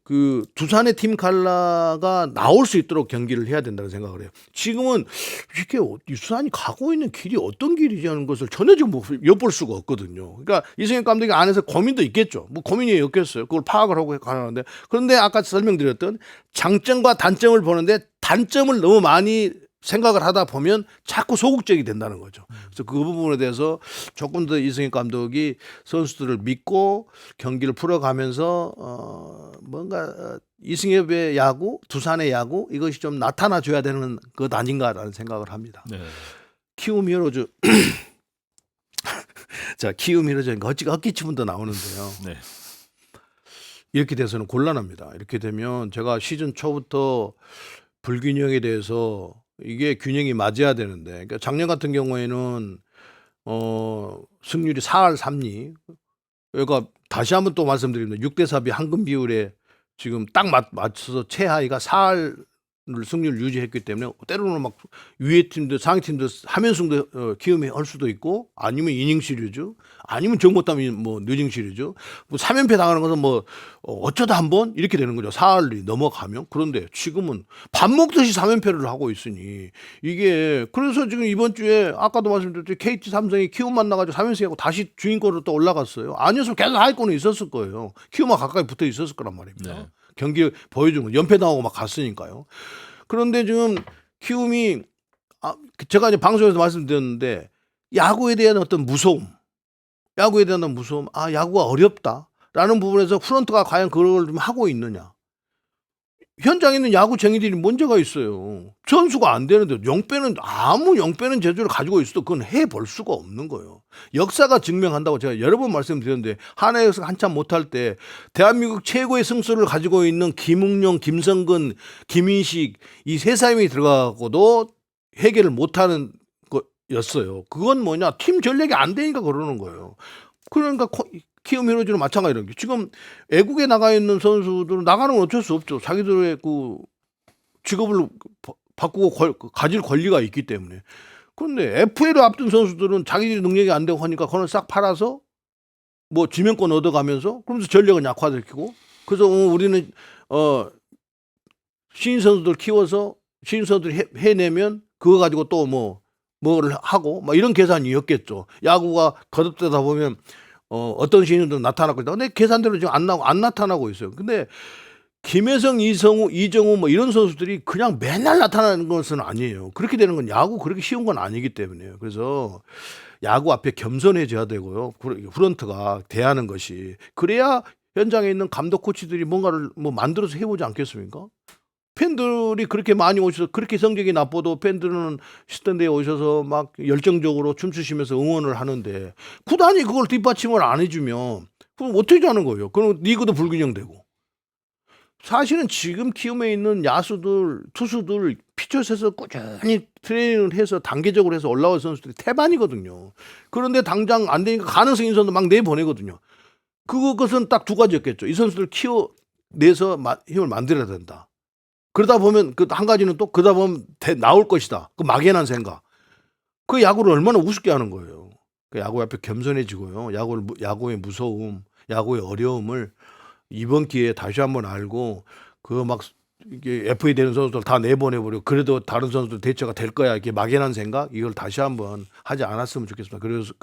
그 두산의 팀 칼라가 나올 수 있도록 경기를 해야 된다는 생각을 해요. 지금은 이게 두산이 가고 있는 길이 어떤 길이지 하는 것을 전혀 지금 엿볼 수가 없거든요. 그러니까 이승엽 감독이 안에서 고민도 있겠죠. 뭐 고민이 없겠어요. 그걸 파악을 하고 가는데, 그런데 아까 설명드렸던 장점과 단점을 보는데 단점을 너무 많이 생각을 하다 보면 자꾸 소극적이 된다는 거죠. 그래서 그 부분에 대해서 조금 더 이승엽 감독이 선수들을 믿고 경기를 풀어가면서 뭔가 이승엽의 야구, 두산의 야구 이것이 좀 나타나 줘야 되는 것 아닌가라는 생각을 합니다. 네. 키움 히어로즈 자, 키움 히어로즈 헛기침도 나오는데요. 네. 이렇게 돼서는 곤란합니다. 이렇게 되면 제가 시즌 초부터 불균형에 대해서 이게 균형이 맞아야 되는데, 그러니까 작년 같은 경우에는 승률이 4할 3리. 그러니까 다시 한번 또 말씀드립니다. 6대 4비 황금 비율에 지금 딱 맞춰서 최하위가 4할 승률 유지했기 때문에 때로는 막 위에 팀들 상위 팀들 하면승도 키움이 할 수도 있고, 아니면 이닝 시리즈, 아니면 정 못하면 뭐 느징 시리즈, 뭐 3연패 당하는 것은 뭐 어쩌다 한번 이렇게 되는 거죠. 4할이 넘어가면. 그런데 지금은 밥 먹듯이 3연패를 하고 있으니 이게, 그래서 지금 이번 주에 아까도 말씀드렸죠. KT 삼성이 키움 만나가지고 3연승하고 다시 주인권으로 또 올라갔어요. 아니었으면 계속 하위권에 있었을 거예요. 키움과 가까이 붙어 있었을 거란 말입니다. 네. 경기 보여주는 거, 연패 당하고 막 갔으니까요. 그런데 지금 키움이 제가 이제 방송에서 말씀드렸는데, 야구에 대한 어떤 무서움, 야구가 어렵다라는 부분에서 프런트가 과연 그걸 좀 하고 있느냐. 현장에 있는 야구쟁이들이 문제가 있어요. 선수가 안 되는데 아무 영빼는 재주를 가지고 있어도 그건 해볼 수가 없는 거예요. 역사가 증명한다고 제가 여러 번 말씀드렸는데, 하나의 역사가 한참 못할 때 대한민국 최고의 승수를 가지고 있는 김웅룡, 김성근, 김인식 이 세 사람이 들어가고도 해결을 못하는 거였어요. 그건 뭐냐, 팀 전략이 안 되니까 그러는 거예요. 그러니까 키움 히어로즈는 마찬가지로 지금 애국에 나가 있는 선수들은 나가는 건 어쩔 수 없죠. 자기들의 그 직업을 바꾸고 가질 권리가 있기 때문에. 그런데 FA를 앞둔 선수들은 자기들 능력이 안 되고 하니까 그걸 싹 팔아서 뭐 지명권 얻어가면서, 그러면서 전력은 약화시키고, 그래서 우리는 신인 선수들 키워서 신인 선수들 해내면 그거 가지고 또 뭐를 하고 막 이런 계산이었겠죠. 야구가 거듭되다 보면 어떤 신인도 나타나고 있다. 근데 계산대로 지금 안 나타나고 있어요. 근데 김혜성, 이성우, 이정우 뭐 이런 선수들이 그냥 맨날 나타나는 것은 아니에요. 그렇게 되는 건 야구 그렇게 쉬운 건 아니기 때문에요. 그래서 야구 앞에 겸손해져야 되고요. 프런트가 대하는 것이. 그래야 현장에 있는 감독 코치들이 뭔가를 뭐 만들어서 해보지 않겠습니까? 팬들이 그렇게 많이 오셔서, 그렇게 성적이 나빠도 팬들은 스탠드에 오셔서 막 열정적으로 춤추시면서 응원을 하는데, 구단이 그걸 뒷받침을 안 해주면 그럼 어떻게 하는 거예요? 그럼 리그도 불균형되고. 사실은 지금 키움에 있는 야수들, 투수들 피처스에서 꾸준히 트레이닝을 해서 단계적으로 해서 올라온 선수들이 태반이거든요. 그런데 당장 안 되니까 가능성 있는 선수 막 내보내거든요. 그것은 딱 두 가지였겠죠. 이 선수들 키워내서 힘을 만들어야 된다. 그러다 보면 그 한 가지는 또 그러다 보면 나올 것이다. 그 막연한 생각. 그 야구를 얼마나 우습게 하는 거예요. 그 야구 앞에 겸손해지고요. 야구의 무서움, 야구의 어려움을 이번 기회에 다시 한번 알고, 막 이게 FA 되는 선수들 다 내보내버리고, 그래도 다른 선수들 대처가 될 거야, 이렇게 막연한 생각, 이걸 다시 한번 하지 않았으면 좋겠습니다. 그래서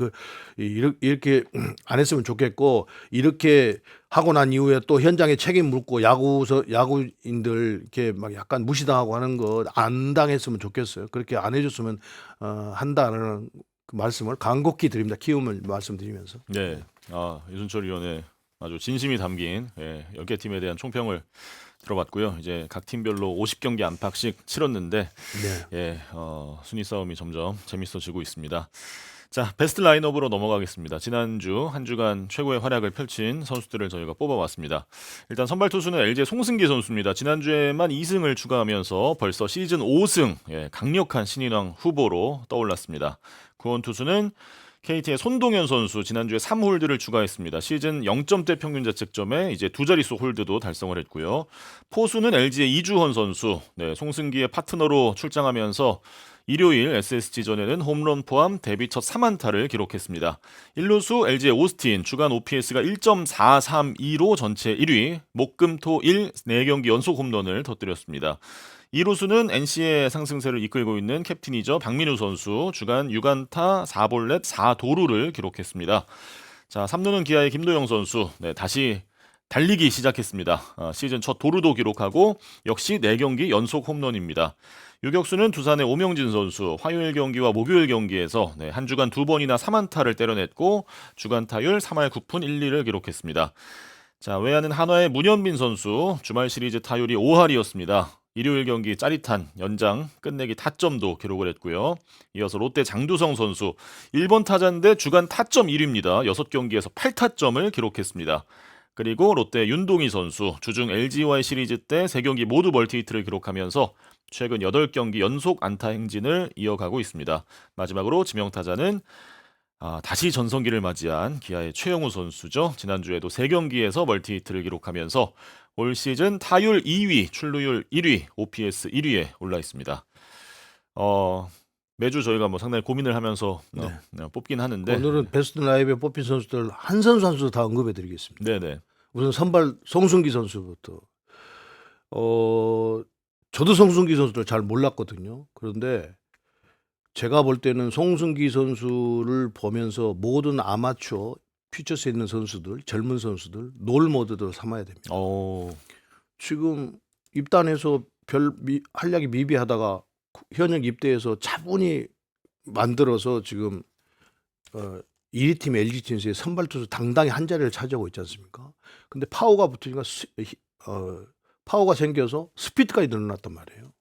이렇게 안 했으면 좋겠고, 이렇게 하고 난 이후에 또 현장에 책임 묻고 야구인들 이렇게 막 약간 무시당하고 하는 거 안 당했으면 좋겠어요. 그렇게 안 해줬으면 한다는 그 말씀을 간곡히 드립니다. 키움을 말씀드리면서. 네. 이순철 위원의 아주 진심이 담긴 10개 팀에 대한 총평을 들어봤고요. 이제 각 팀별로 50경기 안팎씩 치렀는데 순위 싸움이 점점 재밌어지고 있습니다. 자, 베스트 라인업으로 넘어가겠습니다. 지난주 한 주간 최고의 활약을 펼친 선수들을 저희가 뽑아봤습니다. 일단 선발 투수는 LG 송승기 선수입니다. 지난주에만 2승을 추가하면서 벌써 시즌 5승, 강력한 신인왕 후보로 떠올랐습니다. 구원 투수는 KT의 손동현 선수 지난주에 3홀드를 추가했습니다. 시즌 0점대 평균 자책점에 이제 두 자릿수 홀드도 달성을 했고요. 포수는 LG의 이주헌 선수, 네, 송승기의 파트너로 출장하면서 일요일 SSG전에는 홈런 포함 데뷔 첫 3안타를 기록했습니다. 1루수 LG의 오스틴 주간 OPS가 1.432로 전체 1위, 목금토1 4경기 연속 홈런을 터뜨렸습니다. 2루수는 NC의 상승세를 이끌고 있는 캡틴이죠. 박민우 선수 주간 6안타 4볼넷 4도루를 기록했습니다. 자, 3루는 기아의 김도영 선수, 네, 다시 달리기 시작했습니다. 시즌 첫 도루도 기록하고 역시 4경기 연속 홈런입니다. 유격수는 두산의 오명진 선수 화요일 경기와 목요일 경기에서 네, 한 주간 2번이나 3안타를 때려냈고 주간 타율 3할 9푼 1리를 기록했습니다. 자, 외야는 한화의 문현빈 선수 주말 시리즈 타율이 5할이었습니다. 일요일 경기 짜릿한 연장 끝내기 타점도 기록을 했고요. 이어서 롯데 장두성 선수 1번 타자인데 주간 타점 1위입니다. 6경기에서 8타점을 기록했습니다. 그리고 롯데 윤동희 선수 주중 LG와의 시리즈 때 3경기 모두 멀티히트를 기록하면서 최근 8경기 연속 안타 행진을 이어가고 있습니다. 마지막으로 지명타자는 다시 전성기를 맞이한 기아의 최영우 선수죠. 지난주에도 3경기에서 멀티히트를 기록하면서 올 시즌 타율 2위, 출루율 1위, OPS 1위에 올라 있습니다. 매주 저희가 뭐 상당히 고민을 하면서 뽑긴 하는데 오늘은 베스트 라이브에 뽑힌 선수들 한 선수 한 선수 다 언급해드리겠습니다. 네네. 우선 선발 송승기 선수부터. 저도 송승기 선수를 잘 몰랐거든요. 그런데 제가 볼 때는 송승기 선수를 보면서 모든 아마추어 퓨처스에 있는 선수들, 젊은 선수들, 롤 모델로 삼아야 됩니다. 지금 입단해서 활약이 미비하다가 현역 입대해서 차분히 만들어서 지금 1위 팀 LG팀에서의 선발 투수 당당히 한 자리를 차지하고 있지 않습니까? 근데 파워가 붙으니까 파워가 생겨서 스피드까지 늘어났단 말이에요.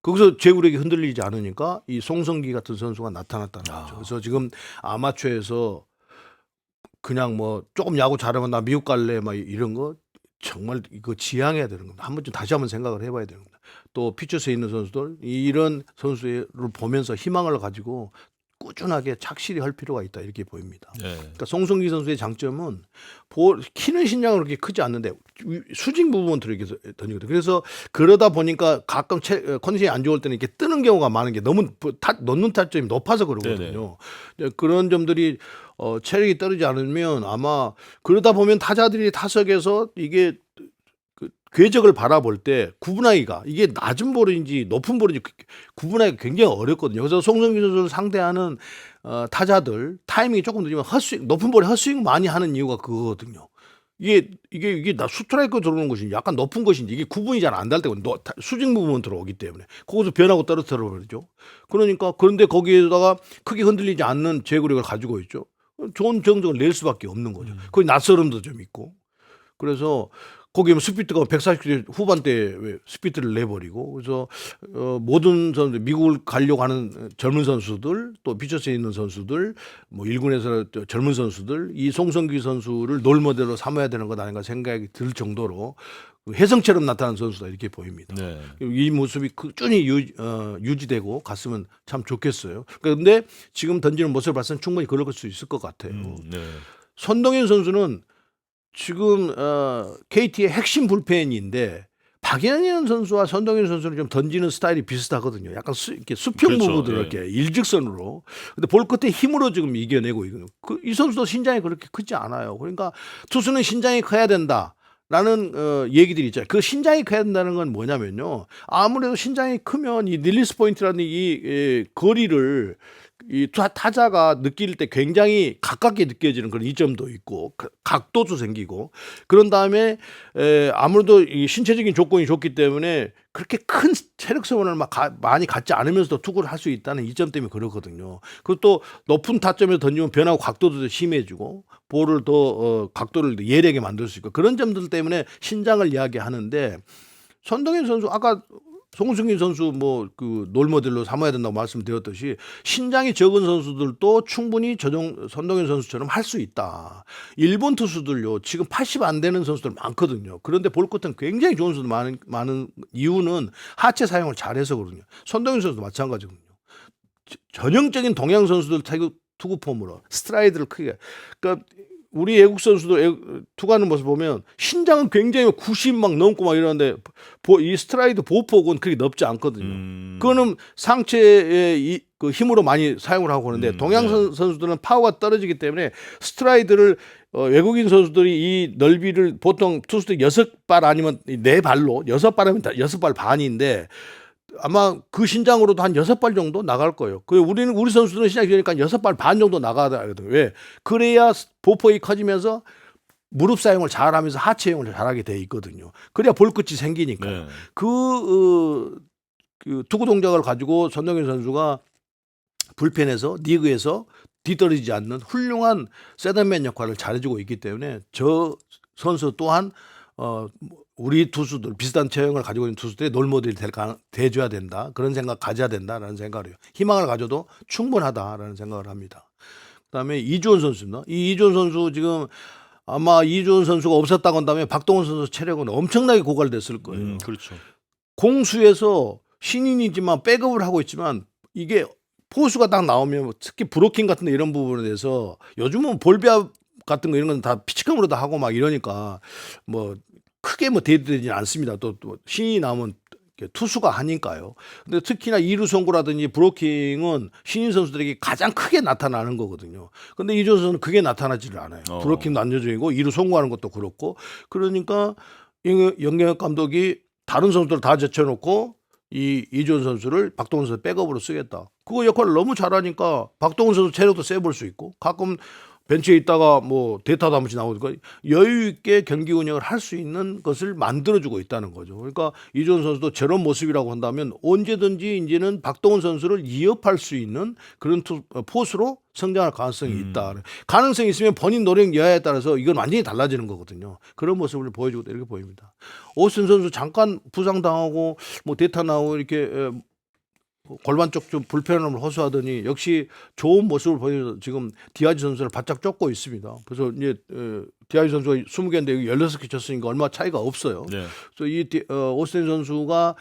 거기서 제구력이 흔들리지 않으니까 이 송성기 같은 선수가 나타났다는 거죠. 그래서 지금 아마추어에서 그냥 뭐 조금 야구 잘하면 나 미국 갈래 막 이런 거 정말 이거 지양해야 되는 겁니다. 다시 한번 생각을 해봐야 되는 겁니다. 또 퓨처스에 있는 선수들 이런 선수를 보면서 희망을 가지고 꾸준하게 착실히 할 필요가 있다 이렇게 보입니다. 네. 그러니까 송승기 선수의 장점은 키는 신장은 그렇게 크지 않는데 수직 부분으로 이렇게 던지거든요. 그래서 그러다 보니까 가끔 컨디션이 안 좋을 때는 이렇게 뜨는 경우가 많은 게 너무 넣는 타점이 높아서 그러거든요. 그런 점들이 체력이 떨어지지 않으면 아마 그러다 보면 타자들이 타석에서 이게 궤적을 바라볼 때 구분하기가 이게 낮은 볼인지 높은 볼인지 구분하기가 굉장히 어렵거든요. 그래서 송승기 선수를 상대하는 타자들 타이밍이 조금 늦으면 높은 볼에 헛스윙 많이 하는 이유가 그거거든요. 이게 나 스트라이크 들어오는 것인지 약간 높은 것인지 이게 구분이 잘 안 될 때고 수직 부분 들어오기 때문에 거기서 변하고 떨어뜨려 버리죠. 그러니까 그런데 거기에다가 크게 흔들리지 않는 제구력을 가지고 있죠. 좋은 정적을 낼 수밖에 없는 거죠. 거기 낯설음도 좀 있고. 그래서 거기 스피드가 140km 후반대에 스피드를 내버리고 그래서 모든 선수들 미국을 가려고 하는 젊은 선수들 또 퓨처스에 있는 선수들 뭐 1군에서 젊은 선수들 이 송성기 선수를 롤모델로 삼아야 되는 것 아닌가 생각이 들 정도로 혜성처럼 나타나는 선수다 이렇게 보입니다. 네. 이 모습이 꾸준히 유지되고 갔으면 참 좋겠어요. 그런데 지금 던지는 모습을 봤을 때 충분히 그럴 수 있을 것 같아요. 손동현 선수는 지금 KT의 핵심 불펜인데 박연현 선수와 손동현 선수는 좀 던지는 스타일이 비슷하거든요. 약간 이렇게 수평 부분들 이렇게 일직선으로. 근데 볼 끝에 힘으로 지금 이겨내고 있거든요. 이 선수도 신장이 그렇게 크지 않아요. 그러니까 투수는 신장이 커야 된다. 라는 얘기들이 있잖아요. 그 신장이 커야 된다는 건 뭐냐면요. 아무래도 신장이 크면 이 릴리스 포인트라는 이 거리를 이 타자가 느낄 때 굉장히 가깝게 느껴지는 그런 이점도 있고 각도도 생기고 그런 다음에 아무래도 이 신체적인 조건이 좋기 때문에 그렇게 큰 체력 소모를 많이 갖지 않으면서도 투구를 할 수 있다는 이점 때문에 그렇거든요. 그리고 또 높은 타점에서 던지면 변하고 각도도 더 심해지고 볼을 더 각도를 더 예리하게 만들 수 있고 그런 점들 때문에 신장을 이야기하는데 손동현 선수 아까 송승기 선수 뭐 그 롤모델로 삼아야 된다고 말씀드렸듯이 신장이 적은 선수들도 충분히 손동현 선수처럼 할 수 있다. 일본 투수들요 지금 80 안 되는 선수들 많거든요. 그런데 볼 것은 굉장히 좋은 선수들 많은 이유는 하체 사용을 잘해서 그러거든요. 손동현 선수도 마찬가지거든요. 전형적인 동양 선수들 투구 폼으로 스트라이드를 크게. 그러니까 우리 외국 선수들 투구하는 모습 보면 신장은 굉장히 90 막 넘고 막 이러는데 이 스트라이드 보폭은 그렇게 넓지 않거든요. 그거는 상체의 그 힘으로 많이 사용을 하고 그러는데 동양 선수들은 파워가 떨어지기 때문에 스트라이드를 외국인 선수들이 이 넓이를 보통 투수들 6발 아니면 4발로 6발이면 6발 반인데 아마 그 신장으로도 한 6발 정도 나갈 거예요. 우리 선수들은 신장이 되니까 6발 반 정도 나가야 되거든요. 왜? 그래야 보폭이 커지면서 무릎 사용을 잘하면서 하체 사용을 잘하게 돼 있거든요. 그래야 볼 끝이 생기니까. 네. 그 투구 동작을 가지고 손흥민 선수가 불펜에서 리그에서 뒤떨어지지 않는 훌륭한 세단맨 역할을 잘해주고 있기 때문에 저 선수 또한 우리 투수들 비슷한 체형을 가지고 있는 투수들의 롤모델이 돼줘야 된다. 그런 생각 가져야 된다라는 생각을 해요. 희망을 가져도 충분하다라는 생각을 합니다. 그다음에 이주원 선수입니다. 이 이주원 선수 지금 아마 이주원 선수가 없었다고 한다면 박동원 선수 체력은 엄청나게 고갈됐을 거예요. 그렇죠. 공수에서 신인이지만 백업을 하고 있지만 이게 포수가 딱 나오면 특히 브로킹 같은 데 이런 부분에 대해서 요즘은 볼비압 같은 거 이런 건 다 피치감으로 다 하고 막 이러니까 뭐 크게 뭐 대두되지는 않습니다. 또 신인이 나오면 투수가 하니까요. 근데 특히나 이루 송구라든지 브로킹은 신인 선수들에게 가장 크게 나타나는 거거든요. 근데 이주원 선수는 그게 나타나지를 않아요. 브로킹도 안정적이고 이루 송구하는 것도 그렇고 그러니까 영경혁 감독이 다른 선수들 다 제쳐놓고 이주원 선수를 박동원 선수 백업으로 쓰겠다. 그거 역할을 너무 잘하니까 박동원 선수 체력도 세볼 수 있고 가끔 벤치에 있다가 뭐 데이터도 한 번씩 나오니까 여유 있게 경기 운영을 할 수 있는 것을 만들어주고 있다는 거죠. 그러니까 이주원 선수도 저런 모습이라고 한다면 언제든지 이제는 박동원 선수를 이어팔 수 있는 그런 포수로 성장할 가능성이 있다. 가능성이 있으면 본인 노력 여하에 따라서 이건 완전히 달라지는 거거든요. 그런 모습을 보여주고 이렇게 보입니다. 오스틴 선수 잠깐 부상당하고 뭐 데이터 나오고 이렇게 골반 쪽 좀 불편함을 호소하더니 역시 좋은 모습을 보여서 지금 디아즈 선수를 바짝 쫓고 있습니다. 그래서 이제 디아즈 선수가 20개인데 16개 쳤으니까 얼마 차이가 없어요. 네. 그래서 이 오스틴 선수가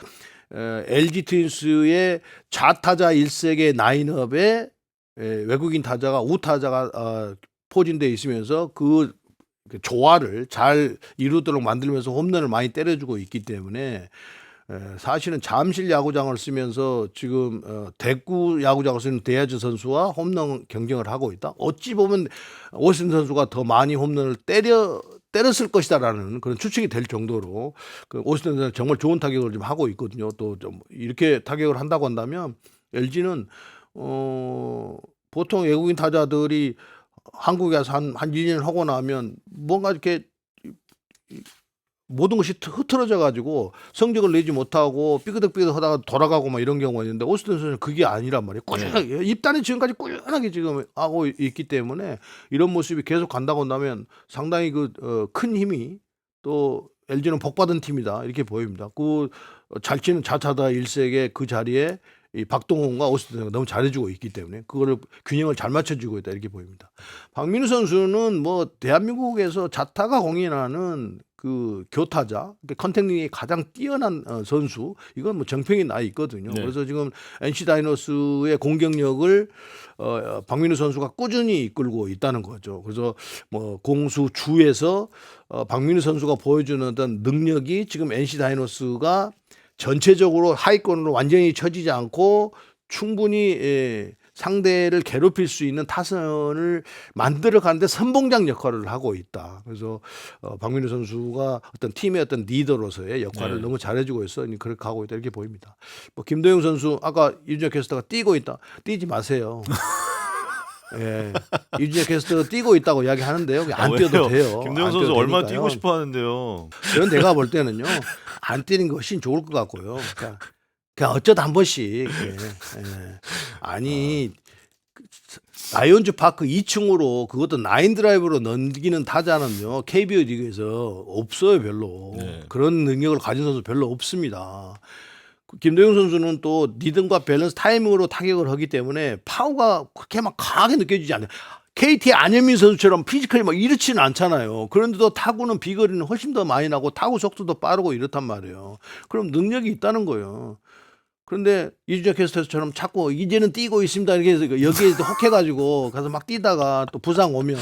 LG 트윈스의 좌타자 1세계 라인업에 외국인 타자가 우타자가 포진되어 있으면서 그 조화를 잘 이루도록 만들면서 홈런을 많이 때려주고 있기 때문에 사실은 잠실 야구장을 쓰면서 지금 대구 야구장을 쓰는 디아즈 선수와 홈런 경쟁을 하고 있다. 어찌 보면 오스틴 선수가 더 많이 홈런을 때렸을 것이다라는 그런 추측이 될 정도로 그 오스틴 선수는 정말 좋은 타격을 좀 하고 있거든요. 또 좀 이렇게 타격을 한다고 한다면 LG는 보통 외국인 타자들이 한국에 와서 한 2년 하고 나면 뭔가 이렇게 모든 것이 흐트러져 가지고 성적을 내지 못하고 삐그덕삐그덕 하다가 돌아가고 막 이런 경우가 있는데 오스틴 선수는 그게 아니란 말이에요. 꾸준하게 입단이 지금까지 꾸준하게 지금 하고 있기 때문에 이런 모습이 계속 간다고 한다면 상당히 큰 힘이 또 LG는 복받은 팀이다 이렇게 보입니다. 잘 치는 좌타자 1세계 그 자리에 이 박동원과 오스틴 선수가 너무 잘해주고 있기 때문에 그거를 균형을 잘 맞춰주고 있다 이렇게 보입니다. 박민우 선수는 뭐 대한민국에서 좌타가 공인하는 그 교타자, 컨택력이 가장 뛰어난 선수, 이건 뭐 정평이 나 있거든요. 네. 그래서 지금 NC 다이노스의 공격력을 박민우 선수가 꾸준히 이끌고 있다는 거죠. 그래서 뭐 공수 주에서 박민우 선수가 보여주는 어떤 능력이 지금 NC 다이노스가 전체적으로 하위권으로 완전히 처지지 않고 충분히 상대를 괴롭힐 수 있는 타선을 만들어 가는데 선봉장 역할을 하고 있다. 그래서 박민우 선수가 어떤 팀의 어떤 리더로서의 역할을 너무 잘해주고 있어. 그렇게 하고 있다 이렇게 보입니다. 뭐 김도영 선수 아까 이준혁 캐스터가 뛰고 있다. 뛰지 마세요. 예, 이준혁 캐스터가 뛰고 있다고 이야기하는데요. 안 뛰어도 돼요. 김도영 선수 얼마나 뛰고 싶어 하는데요. 저는 내가 볼 때는요. 안 뛰는 게 훨씬 좋을 것 같고요. 그냥 어쩌다 한 번씩. 예. 아니 라이온즈 파크 2층으로 그것도 라인 드라이브로 넘기는 타자는요 KBO 리그에서 없어요 별로. 네. 그런 능력을 가진 선수 별로 없습니다. 김도영 선수는 또 리듬과 밸런스 타이밍으로 타격을 하기 때문에 파워가 그렇게 막 강하게 느껴지지 않아요. KT 안현민 선수처럼 피지컬이 막 이렇지는 않잖아요. 그런데도 타구는 비거리는 훨씬 더 많이 나고 타구 속도도 빠르고 이렇단 말이에요. 그럼 능력이 있다는 거예요. 그런데 이준혁 캐스터처럼 자꾸 이제는 뛰고 있습니다. 이렇게 해서 여기에 혹해가지고 가서 막 뛰다가 또 부상 오면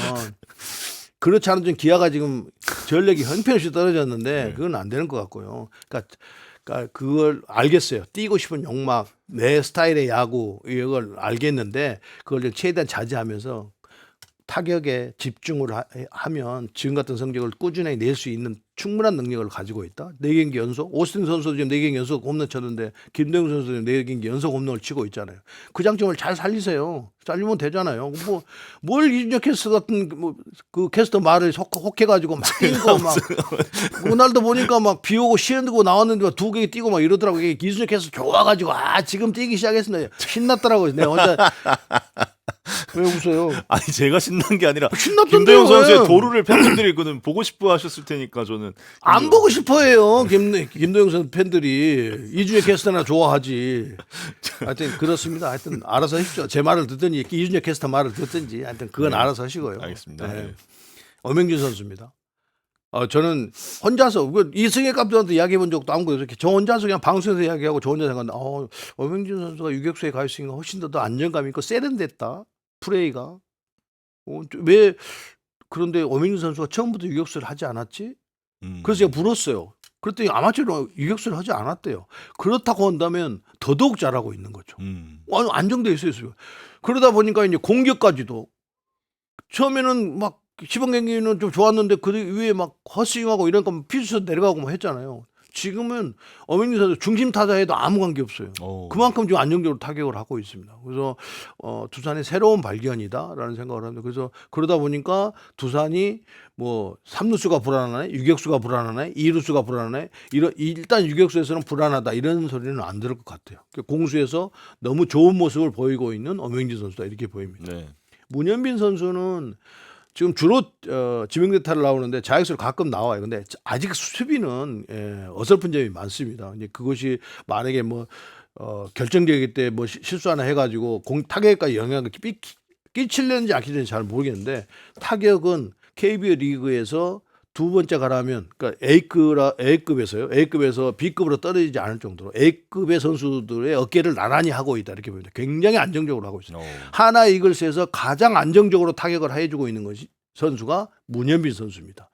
그렇지 않은 좀 기아가 지금 전력이 형편없이 떨어졌는데 그건 안 되는 것 같고요. 그러니까 그걸 알겠어요. 뛰고 싶은 욕망, 내 스타일의 야구 이걸 알겠는데 그걸 좀 최대한 자제하면서 타격에 집중을 하면 지금 같은 성적을 꾸준히 낼 수 있는 충분한 능력을 가지고 있다. 4경기 연속. 오스틴 선수도 지금 4경기 연속 홈런 쳤는데 김도영 선수도 4경기 연속 홈런을 치고 있잖아요. 그 장점을 잘 살리세요. 살리면 되잖아요. 뭘 이준혁 캐스터 같은 그 캐스터 말을 혹해가지고 막 뛰고 막 그날도 보니까 막 비 오고 시원하고 나왔는데 막 2개 뛰고 막 이러더라고요. 이준혁 캐스터 좋아가지고 지금 뛰기 시작했습니다. 신났더라고요. 내가 혼자 왜 웃어요? 아니 제가 신난 게 아니라 신났던데요, 김도영 선수의 왜? 도루를 팬분들이 그는 보고 싶어 하셨을 테니까 저는 안 보고 싶어해요. 김도영 선수 팬들이 이준혁 캐스터나 좋아하지. 하여튼 그렇습니다. 하여튼 알아서 하십시오. 제 말을 듣든지 이준혁 캐스터 말을 듣든지 하여튼 그건 네. 알아서 하시고요. 알겠습니다. 네. 네. 엄영준 선수입니다. 저는 혼자서 이승혜 감독한테 이야기해 본 적도 없고 이렇게 저 혼자서 그냥 방송에서 이야기하고 저 혼자 생각하는데 엄영준 선수가 유격수에 가 있으니까 훨씬 더 안정감 있고 세련됐다. 플레이가. 왜 그런데 엄영준 선수가 처음부터 유격수를 하지 않았지? 그래서 제가 물었어요. 그랬더니 아마추어로 유격수를 하지 않았대요. 그렇다고 한다면 더더욱 잘하고 있는 거죠. 안정돼 있어요. 그러다 보니까 이제 공격까지도 처음에는 막 시범 경기는 좀 좋았는데 그 위에 막 헛스윙하고 이런 거 피수서 내려가고 막 했잖아요. 지금은 엄영준 선수 중심 타자에도 아무 관계 없어요. 그만큼 좀 안정적으로 타격을 하고 있습니다. 그래서 두산의 새로운 발견이다라는 생각을 합니다. 그래서 그러다 보니까 두산이 뭐 3루수가 불안하네, 유격수가 불안하네, 2루수가 불안하네. 일단 유격수에서는 불안하다 이런 소리는 안 들을 것 같아요. 공수에서 너무 좋은 모습을 보이고 있는 엄영준 선수다 이렇게 보입니다. 네. 문현빈 선수는 지금 주로 지명대타를 나오는데 자익수를 가끔 나와요. 근데 아직 수비는 어설픈 점이 많습니다. 이제 그것이 만약에 뭐 결정적일 때 뭐 실수 하나 해가지고 타격까지 영향을 끼치려는지 안 끼치는지 잘 모르겠는데 타격은 KBO 리그에서 두 번째 가라면 그러니까 A급에서 B급으로 떨어지지 않을 정도로 A급의 선수들의 어깨를 나란히 하고 있다 이렇게 보입니다. 굉장히 안정적으로 하고 있어요. 하나 이글스에서 가장 안정적으로 타격을 해주고 있는 것이 선수가 문현빈 선수입니다.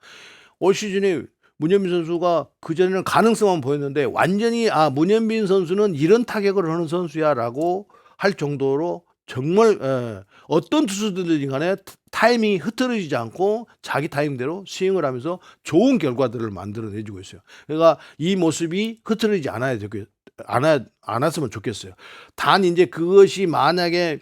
올 시즌에 문현빈 선수가 그전에는 가능성만 보였는데 완전히 문현빈 선수는 이런 타격을 하는 선수야라고 할 정도로 정말 어떤 투수들이 간에 타이밍이 흐트러지지 않고 자기 타이밍대로 스윙을 하면서 좋은 결과들을 만들어내주고 있어요. 그러니까 이 모습이 흐트러지지 않았으면 좋겠어요. 단 이제 그것이 만약에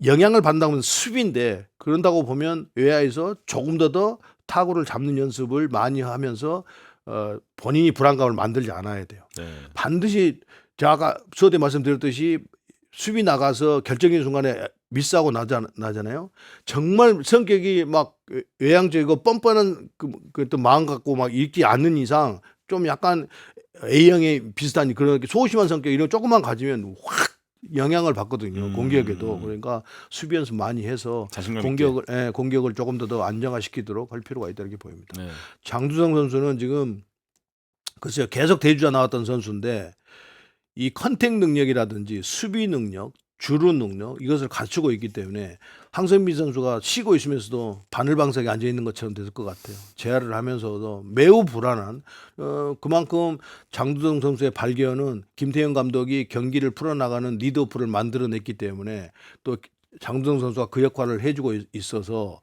영향을 받는다면 수비인데 그런다고 보면 외야에서 조금 더 타구를 잡는 연습을 많이 하면서 본인이 불안감을 만들지 않아야 돼요. 네. 반드시 제가 아까 수업때 말씀드렸듯이 수비 나가서 결정적인 순간에 미스하고 나잖아요. 정말 성격이 막 외향적이고 뻔뻔한 그 마음 갖고 막 있지 않는 이상 좀 약간 A형의 비슷한 그런 소심한 성격 이런 조금만 가지면 확 영향을 받거든요. 공격에도. 그러니까 수비 연습 많이 해서 공격을 조금 더 안정화시키도록 할 필요가 있다 이렇게 보입니다. 네. 장두성 선수는 지금 글쎄요 계속 대주자 나왔던 선수인데 이 컨택 능력이라든지 수비 능력, 주루 능력 이것을 갖추고 있기 때문에 황성민 선수가 쉬고 있으면서도 바늘방석에 앉아 있는 것처럼 됐을 것 같아요. 재활을 하면서도 매우 불안한 그만큼 장두성 선수의 발견은 김태형 감독이 경기를 풀어나가는 리드오프를 만들어냈기 때문에 또 장두성 선수가 그 역할을 해주고 있어서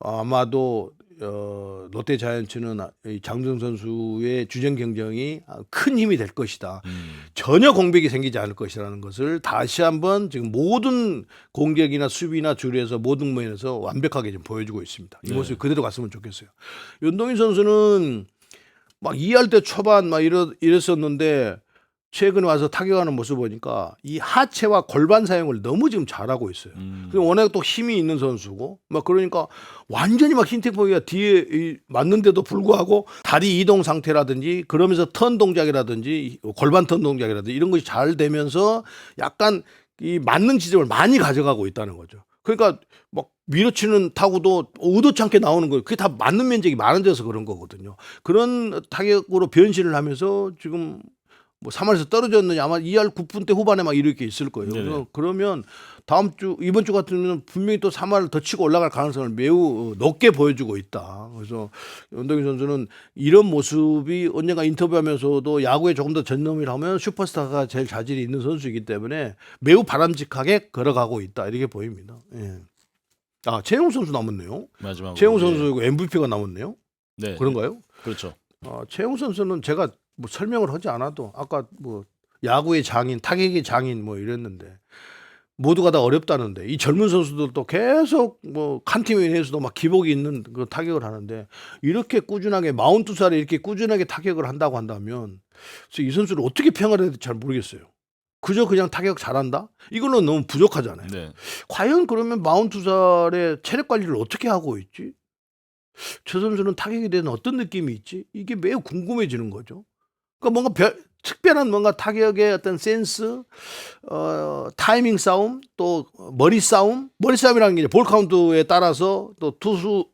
아마도 롯데 자이언츠는 장두성 선수의 주전 경쟁이 큰 힘이 될 것이다. 전혀 공백이 생기지 않을 것이라는 것을 다시 한번 지금 모든 공격이나 수비나 주루에서 모든 면에서 완벽하게 지금 보여주고 있습니다. 이 모습이 그대로 갔으면 좋겠어요. 윤동희 선수는 막 2할 때 초반 막 이랬었는데 최근에 와서 타격하는 모습 보니까 이 하체와 골반 사용을 너무 지금 잘하고 있어요. 그리고 워낙 또 힘이 있는 선수고 막 그러니까 완전히 막 흰택보기가 뒤에 맞는데도 불구하고 다리 이동 상태라든지 그러면서 턴 동작이라든지 골반 턴 동작이라든지 이런 것이 잘 되면서 약간 이 맞는 지점을 많이 가져가고 있다는 거죠. 그러니까 막 밀어치는 타구도 의도치 않게 나오는 거예요. 그게 다 맞는 면적이 많아져서 그런 거거든요. 그런 타격으로 변신을 하면서 지금 뭐 3할에서 떨어졌느냐 아마 2할 9분 대 후반에 막 이렇게 있을 거예요. 네네. 그러면 이번 주 같으면 분명히 또 3할을 더 치고 올라갈 가능성을 매우 높게 보여주고 있다. 그래서 원동희 선수는 이런 모습이 언젠가 인터뷰하면서도 야구에 조금 더 전념을 하면 슈퍼스타가 제일 자질이 있는 선수이기 때문에 매우 바람직하게 걸어가고 있다 이렇게 보입니다. 예. 아 최영우 선수 남았네요. 마지막으로. 최영우 예. 선수 MVP가 남았네요. 네. 그런가요? 그렇죠. 최영우 선수는 제가 뭐 설명을 하지 않아도 아까 뭐 야구의 장인, 타격의 장인 뭐 이랬는데 모두가 다 어렵다는데 이 젊은 선수들도 계속 뭐 칸 팀에 대해서도 막 기복이 있는 그 타격을 하는데 이렇게 꾸준하게 42살에 이렇게 꾸준하게 타격을 한다고 한다면 그래서 이 선수를 어떻게 평가를 해야 될지 잘 모르겠어요. 그저 그냥 타격 잘한다? 이거는 너무 부족하잖아요. 네. 과연 그러면 42살에 체력 관리를 어떻게 하고 있지? 저 선수는 타격에 대한 어떤 느낌이 있지? 이게 매우 궁금해지는 거죠. 그러니까 뭔가 특별한 뭔가 타격의 어떤 센스, 타이밍 싸움, 또 머리 싸움이라는 게 볼 카운트에 따라서 또 투수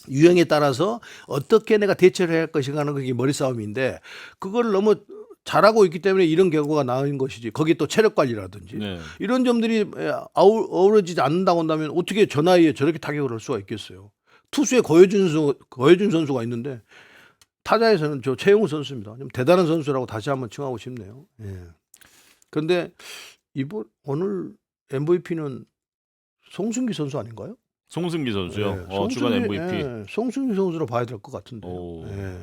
유형에 따라서 어떻게 내가 대처를 해야 할 것인가 하는 그게 머리 싸움인데 그걸 너무 잘하고 있기 때문에 이런 결과가 나온 것이지. 거기 또 체력 관리라든지 네. 이런 점들이 어우러지지 않는다고 한다면 어떻게 저 나이에 저렇게 타격을 할 수가 있겠어요. 투수에 고효준 선수가 있는데 타자에서는 저 최영우 선수입니다. 좀 대단한 선수라고 다시 한번 칭하고 싶네요. 예. 그런데 오늘 MVP는 송승기 선수 아닌가요? 송승기 선수요. 예, 주간 MVP. 예, 송승기 선수로 봐야 될 것 같은데요. 오. 예.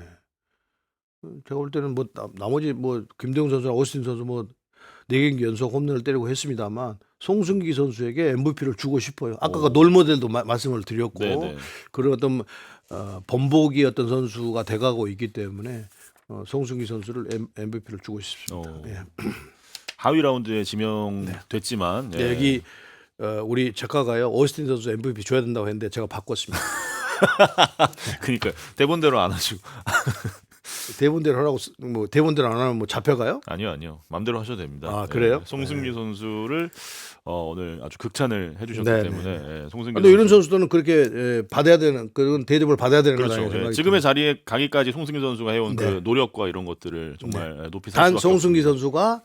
제가 볼 때는 뭐 나머지 뭐 김대웅 선수나 오스틴 선수 뭐 4경기 연속 홈런을 때리고 했습니다만 송승기 선수에게 MVP를 주고 싶어요. 아까 그 롤모델도 말씀을 드렸고 네네. 그런 어떤 번복이 어떤 선수가 돼가고 있기 때문에 송승기 선수를 MVP를 주고 싶습니다. 예. 하위 라운드에 지명됐지만 네, 여기 우리 작가가요 오스틴 선수 MVP 줘야 된다고 했는데 제가 바꿨습니다. 그러니까 대본대로 안 하시고 대본대로 하라고 뭐 대본대로 안 하면 뭐 잡혀가요? 아니요 마음대로 하셔도 됩니다. 아, 그래요? 송승기 선수를 오늘 아주 극찬을 해주셨기 네, 때문에 송승기 근데 이런 선수 선수들은 그렇게 받아야 되는 그런 대접을 받아야 되는 그렇죠. 거잖아요. 생각이 지금의 듭니다. 자리에 가기까지 송승기 선수가 해온 네. 그 노력과 이런 것들을 정말 높이 살 단 수밖에 송승기 없습니다. 선수가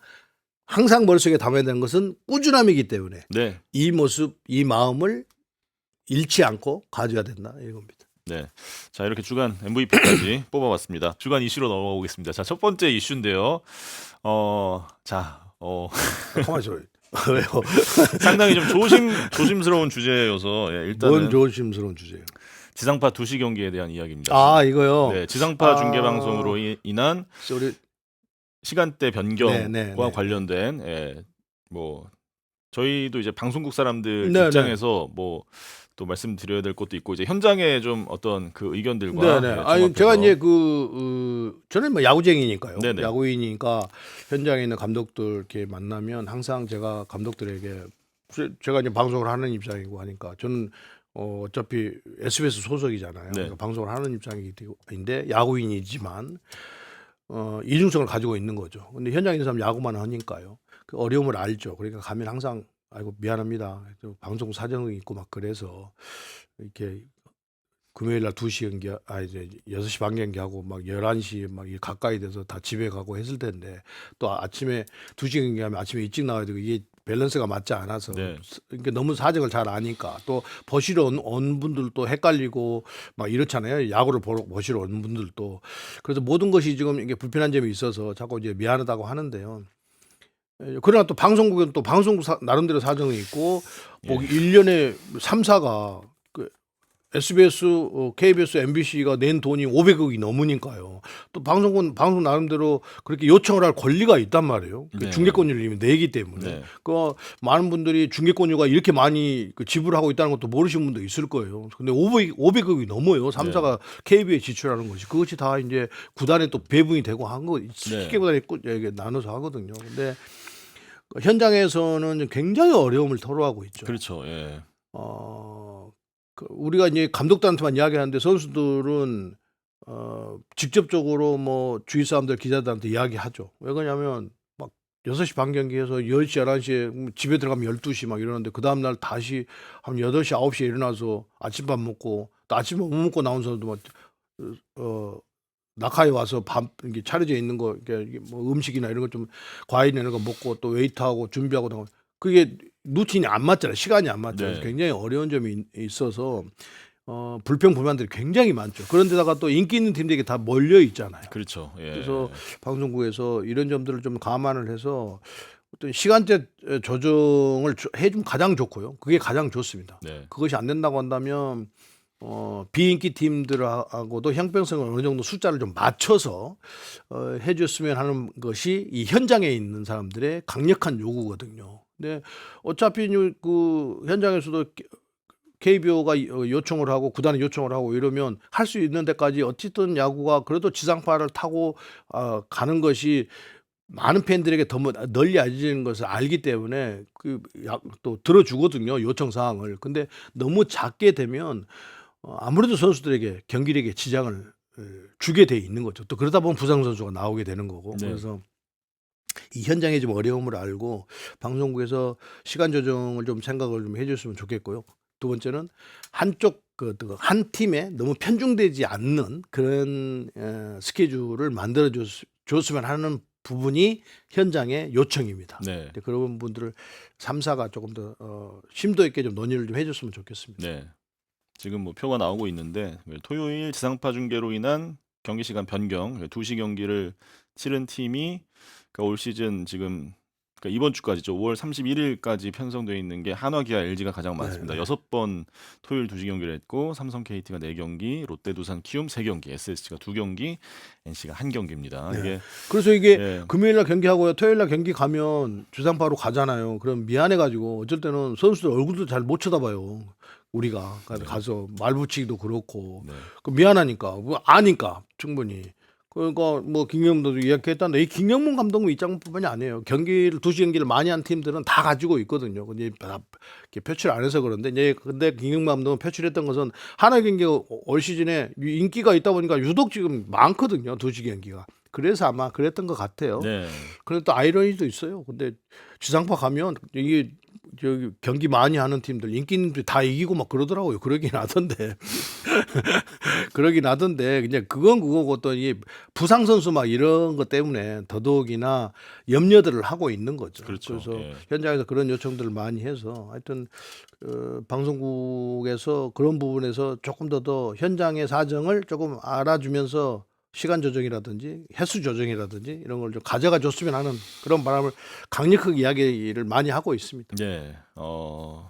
항상 머릿속에 담아야 되는 것은 꾸준함이기 때문에 네, 이 모습, 이 마음을 잃지 않고 가져야 된다 이겁니다. 네. 자 이렇게 주간 MVP까지 뽑아봤습니다. 주간 이슈로 넘어가보겠습니다. 자 첫 번째 이슈인데요. 가만히 있어요. 왜요? 상당히 좀 조심스러운 주제여서 일단은 뭔 조심스러운 주제예요. 지상파 2시 경기에 대한 이야기입니다. 아 이거요. 네, 지상파 중계 방송으로 인한 우리 시간대 변경과 네. 관련된 뭐 저희도 이제 방송국 사람들 네, 입장에서 뭐 또 말씀드려야 될 것도 있고 이제 현장의 좀 어떤 그 의견들과 네네. 종합해서 아니 제가 이제 저는 뭐 야구쟁이니까요. 네네. 야구인이니까 현장에 있는 감독들 이렇게 만나면 항상 제가 감독들에게 제가 이제 방송을 하는 입장이고 하니까 저는 어차피 SBS 소속이잖아요. 네. 그러니까 방송을 하는 입장인데 야구인이지만 이중성을 가지고 있는 거죠. 근데 현장에 있는 사람 야구만 하니까요. 그 어려움을 알죠. 그러니까 가면 항상 아이고 미안합니다. 또 방송 사정이 있고 막 그래서 이렇게 금요일 날 2시 경기 이제 6시 반 경기하고 막 11시 막 가까이 돼서 다 집에 가고 했을 텐데 또 아침에 2시 경기하면 아침에 일찍 나와야 되고 이게 밸런스가 맞지 않아서 네. 그러니까 너무 사정을 잘 아니까 또 보시러 온 분들도 헷갈리고 막 이렇잖아요. 야구를 보시러 온 분들도 그래서 모든 것이 지금 이게 불편한 점이 있어서 자꾸 이제 미안하다고 하는데요. 그러나 또 방송국은 또 방송국 나름대로 사정이 있고 뭐 1년에 3사가 그 SBS, KBS, MBC가 낸 돈이 500억이 넘으니까요. 또 방송국 방송 나름대로 그렇게 요청을 할 권리가 있단 말이에요. 그 네. 중계권료를 내기 때문에. 네. 그 많은 분들이 중계권료가 이렇게 많이 지불하고 있다는 것도 모르시는 분도 있을 거예요. 근데 500억이 넘어요. 3사가 KB에 지출하는 것이. 그것이 다 이제 구단에 또 배분이 되고 한 거, 쉽게 구단에 나눠서 하거든요. 근데 현장에서는 굉장히 어려움을 토로하고 있죠. 그렇죠. 예. 우리가 이제 감독들한테만 이야기하는데 선수들은 직접적으로 뭐 주위 사람들 기자들한테 이야기하죠. 왜 그러냐면 막 6시 반 경기에서 10시 11시에 집에 들어가면 12시 막 이러는데 그 다음 날 다시 한 8시 9시에 일어나서 아침밥 먹고 또 아침밥 못 먹고 나온 선수도 막 낙하에 와서 밥 이게 차려져 있는 거 이게 뭐 음식이나 이런 거 좀 과일이나 이런 거 먹고 또 웨이트하고 준비하고 나면 그게 루틴이 안 맞잖아요. 시간이 안 맞잖아요. 네. 굉장히 어려운 점이 있어서 불평 불만들이 굉장히 많죠. 그런데다가 또 인기 있는 팀들이 다 몰려 있잖아요. 그렇죠. 예. 그래서 방송국에서 이런 점들을 좀 감안을 해서 어떤 시간대 조정을 해주면 가장 좋고요. 그게 가장 좋습니다. 네. 그것이 안 된다고 한다면 비인기 팀들하고도 형평성을 어느 정도 숫자를 좀 맞춰서 해줬으면 하는 것이 이 현장에 있는 사람들의 강력한 요구거든요. 근데 어차피 그 현장에서도 KBO가 요청을 하고 구단이 요청을 하고 이러면 할 수 있는 데까지 어쨌든 야구가 그래도 지상파를 타고 가는 것이 많은 팬들에게 더 널리 알려지는 것을 알기 때문에 또 들어주거든요. 요청 사항을. 근데 너무 작게 되면 아무래도 선수들에게 경기력에 지장을 주게 돼 있는 거죠. 또 그러다 보면 부상 선수가 나오게 되는 거고. 네. 그래서 이 현장의 좀 어려움을 알고 방송국에서 시간 조정을 좀 생각을 좀 해줬으면 좋겠고요. 두 번째는 한쪽 한 팀에 너무 편중되지 않는 그런 스케줄을 만들어 줬으면 하는 부분이 현장의 요청입니다. 네. 그런 분들을 3사가 조금 더 심도 있게 좀 논의를 좀 해줬으면 좋겠습니다. 네. 지금 뭐 표가 나오고 있는데 토요일 지상파 중계로 인한 경기 시간 변경 2시 경기를 치른 팀이 그러니까 올 시즌 지금 그러니까 이번 주까지죠. 5월 31일까지 편성되어 있는 게 한화, 기아, LG가 가장 많습니다. 네. 6번 토요일 2시 경기를 했고 삼성, KT가 4경기, 롯데, 두산, 키움 3경기, SSG가 2경기, NC가 1경기입니다. 네. 이게 그래서 이게 예. 금요일 날 경기하고요. 토요일 날 경기 가면 주상파로 가잖아요. 그럼 미안해가지고 어쩔 때는 선수들 얼굴도 잘 못 쳐다봐요. 우리가 가서 말 붙이기도 그렇고 네. 그 미안하니까 뭐 아니까 충분히 그러니까 뭐 김경문도 이야기했다는데 이 김경문 감독은 입장뿐만이 아니에요. 경기를 2시 경기를 많이 한 팀들은 다 가지고 있거든요. 근데 표출 안 해서 그런데 이제 근데 김경문 감독은 표출했던 것은 하나 경기가 올 시즌에 인기가 있다 보니까 유독 지금 많거든요. 2시 경기가. 그래서 아마 그랬던 것 같아요. 네. 그런데 또 아이러니도 있어요. 근데 지상파 가면 이게 저기 경기 많이 하는 팀들 인기 있는 팀들 다 이기고 막 그러더라고요. 그러긴 하던데. 그러긴 하던데 그냥 그건 그거고 또 이 부상 선수 막 이런 것 때문에 더더욱이나 염려들을 하고 있는 거죠. 그렇죠. 그래서 예. 현장에서 그런 요청들을 많이 해서 하여튼 방송국에서 그런 부분에서 조금 더 현장의 사정을 조금 알아주면서 시간 조정이라든지 횟수 조정이라든지 이런 걸 좀 가져가 줬으면 하는 그런 바람을 강력하게 이야기를 많이 하고 있습니다. 네. 뭐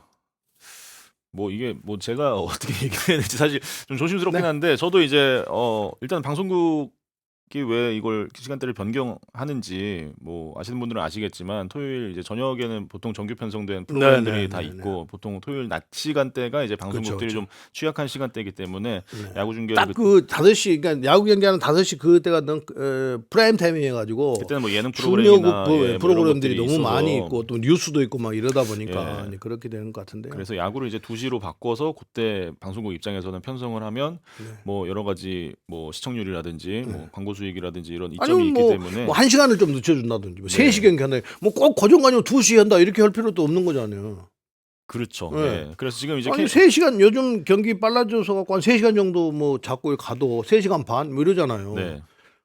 이게 뭐 제가 어떻게 얘기해야 될지 사실 좀 조심스럽긴 네. 한데 저도 이제 일단 방송국이 왜 이걸 시간대를 변경하는지 뭐 아시는 분들은 아시겠지만 토요일 이제 저녁에는 보통 정규 편성된 프로그램들이 네, 다 네, 있고 보통 토요일 낮 시간대가 이제 방송국들이 그렇죠. 좀 취약한 시간대이기 때문에 네. 야구 중계를 딱 그 5시 그러니까 야구 경기하는 5시 그때가 프라임 타임이 해가지고 그때는 뭐 예능 중요한 프로그램이나 뭐 이런 프로그램들이 것들이 너무 있어서 많이 있고 또 뉴스도 있고 막 이러다 보니까 예. 이제 그렇게 되는 것 같은데요. 그래서 야구를 이제 2시로 바꿔서 그때 방송국 입장에서는 편성을 하면 네. 뭐 여러 가지 뭐 시청률이라든지 뭐 광고 수익이라든지 이런 이점이 아니면 있기 뭐, 때문에 뭐 1시간을 좀 늦춰준다든지 뭐 네. 3시 경기 한다 뭐꼭 고정관념 2시 한다 이렇게 할 필요도 없는 거잖아요. 그렇죠. 네. 예. 그래서 지금 이제 아니 3시간 요즘 경기 빨라져서 갖고 한 3시간 정도 뭐 잡고 가도 3시간 반 뭐 이러잖아요. 네.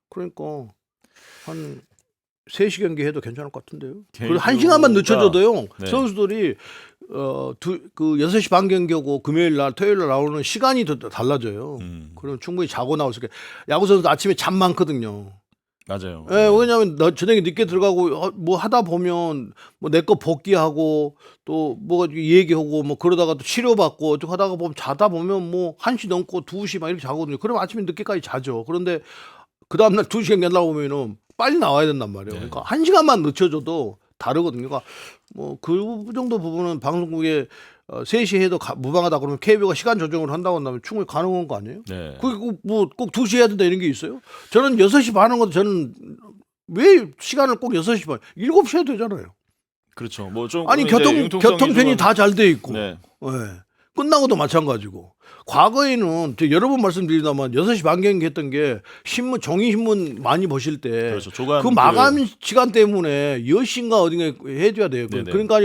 그러니까 한 3시 경기 해도 괜찮을 것 같은데요. 그리고 KBO 가 1시간만 늦춰줘도요. 네. 선수들이 그 6시 반 경기하고 금요일 날 토요일 날 나오는 시간이 더 달라져요. 그러면 충분히 자고 나올 수 있게. 야구 선수 아침에 잠 많거든요. 맞아요. 예, 왜냐하면 저녁에 늦게 들어가고 뭐 하다 보면 뭐 내 거 복귀하고 또 뭐가 얘기하고 뭐 그러다가 또 치료받고 어쩌고 하다가 보면 자다 보면 뭐 1시 넘고 2시 막 이렇게 자거든요. 그러면 아침에 늦게까지 자죠. 그런데 그 다음날 2시간 견다고 보면은 빨리 나와야 된단 말이에요. 네. 그러니까 1시간만 늦춰줘도 다르거든요. 그러니까 뭐 그 정도 부분은 방송국에 3시 해도 무방하다 그러면 KBO가 시간 조정을 한다고 한다면 충분히 가능한 거 아니에요? 네. 그게 뭐꼭 2시 해야 된다 이런 게 있어요? 저는 6시 반 하는 것도 저는 왜 시간을 꼭 6시 반, 7시 해도 되잖아요. 그렇죠. 뭐 좀 아니 교통편이 다 잘 돼 있고 네. 예. 끝나고도 마찬가지고 과거에는 저 여러 번 말씀드리다만 6시 반 경기 했던 게 신문 종이 신문 많이 보실 때 그렇죠. 조간 그 마감 시간 때문에 10시인가 어딘가 해줘야 돼요. 네네. 그러니까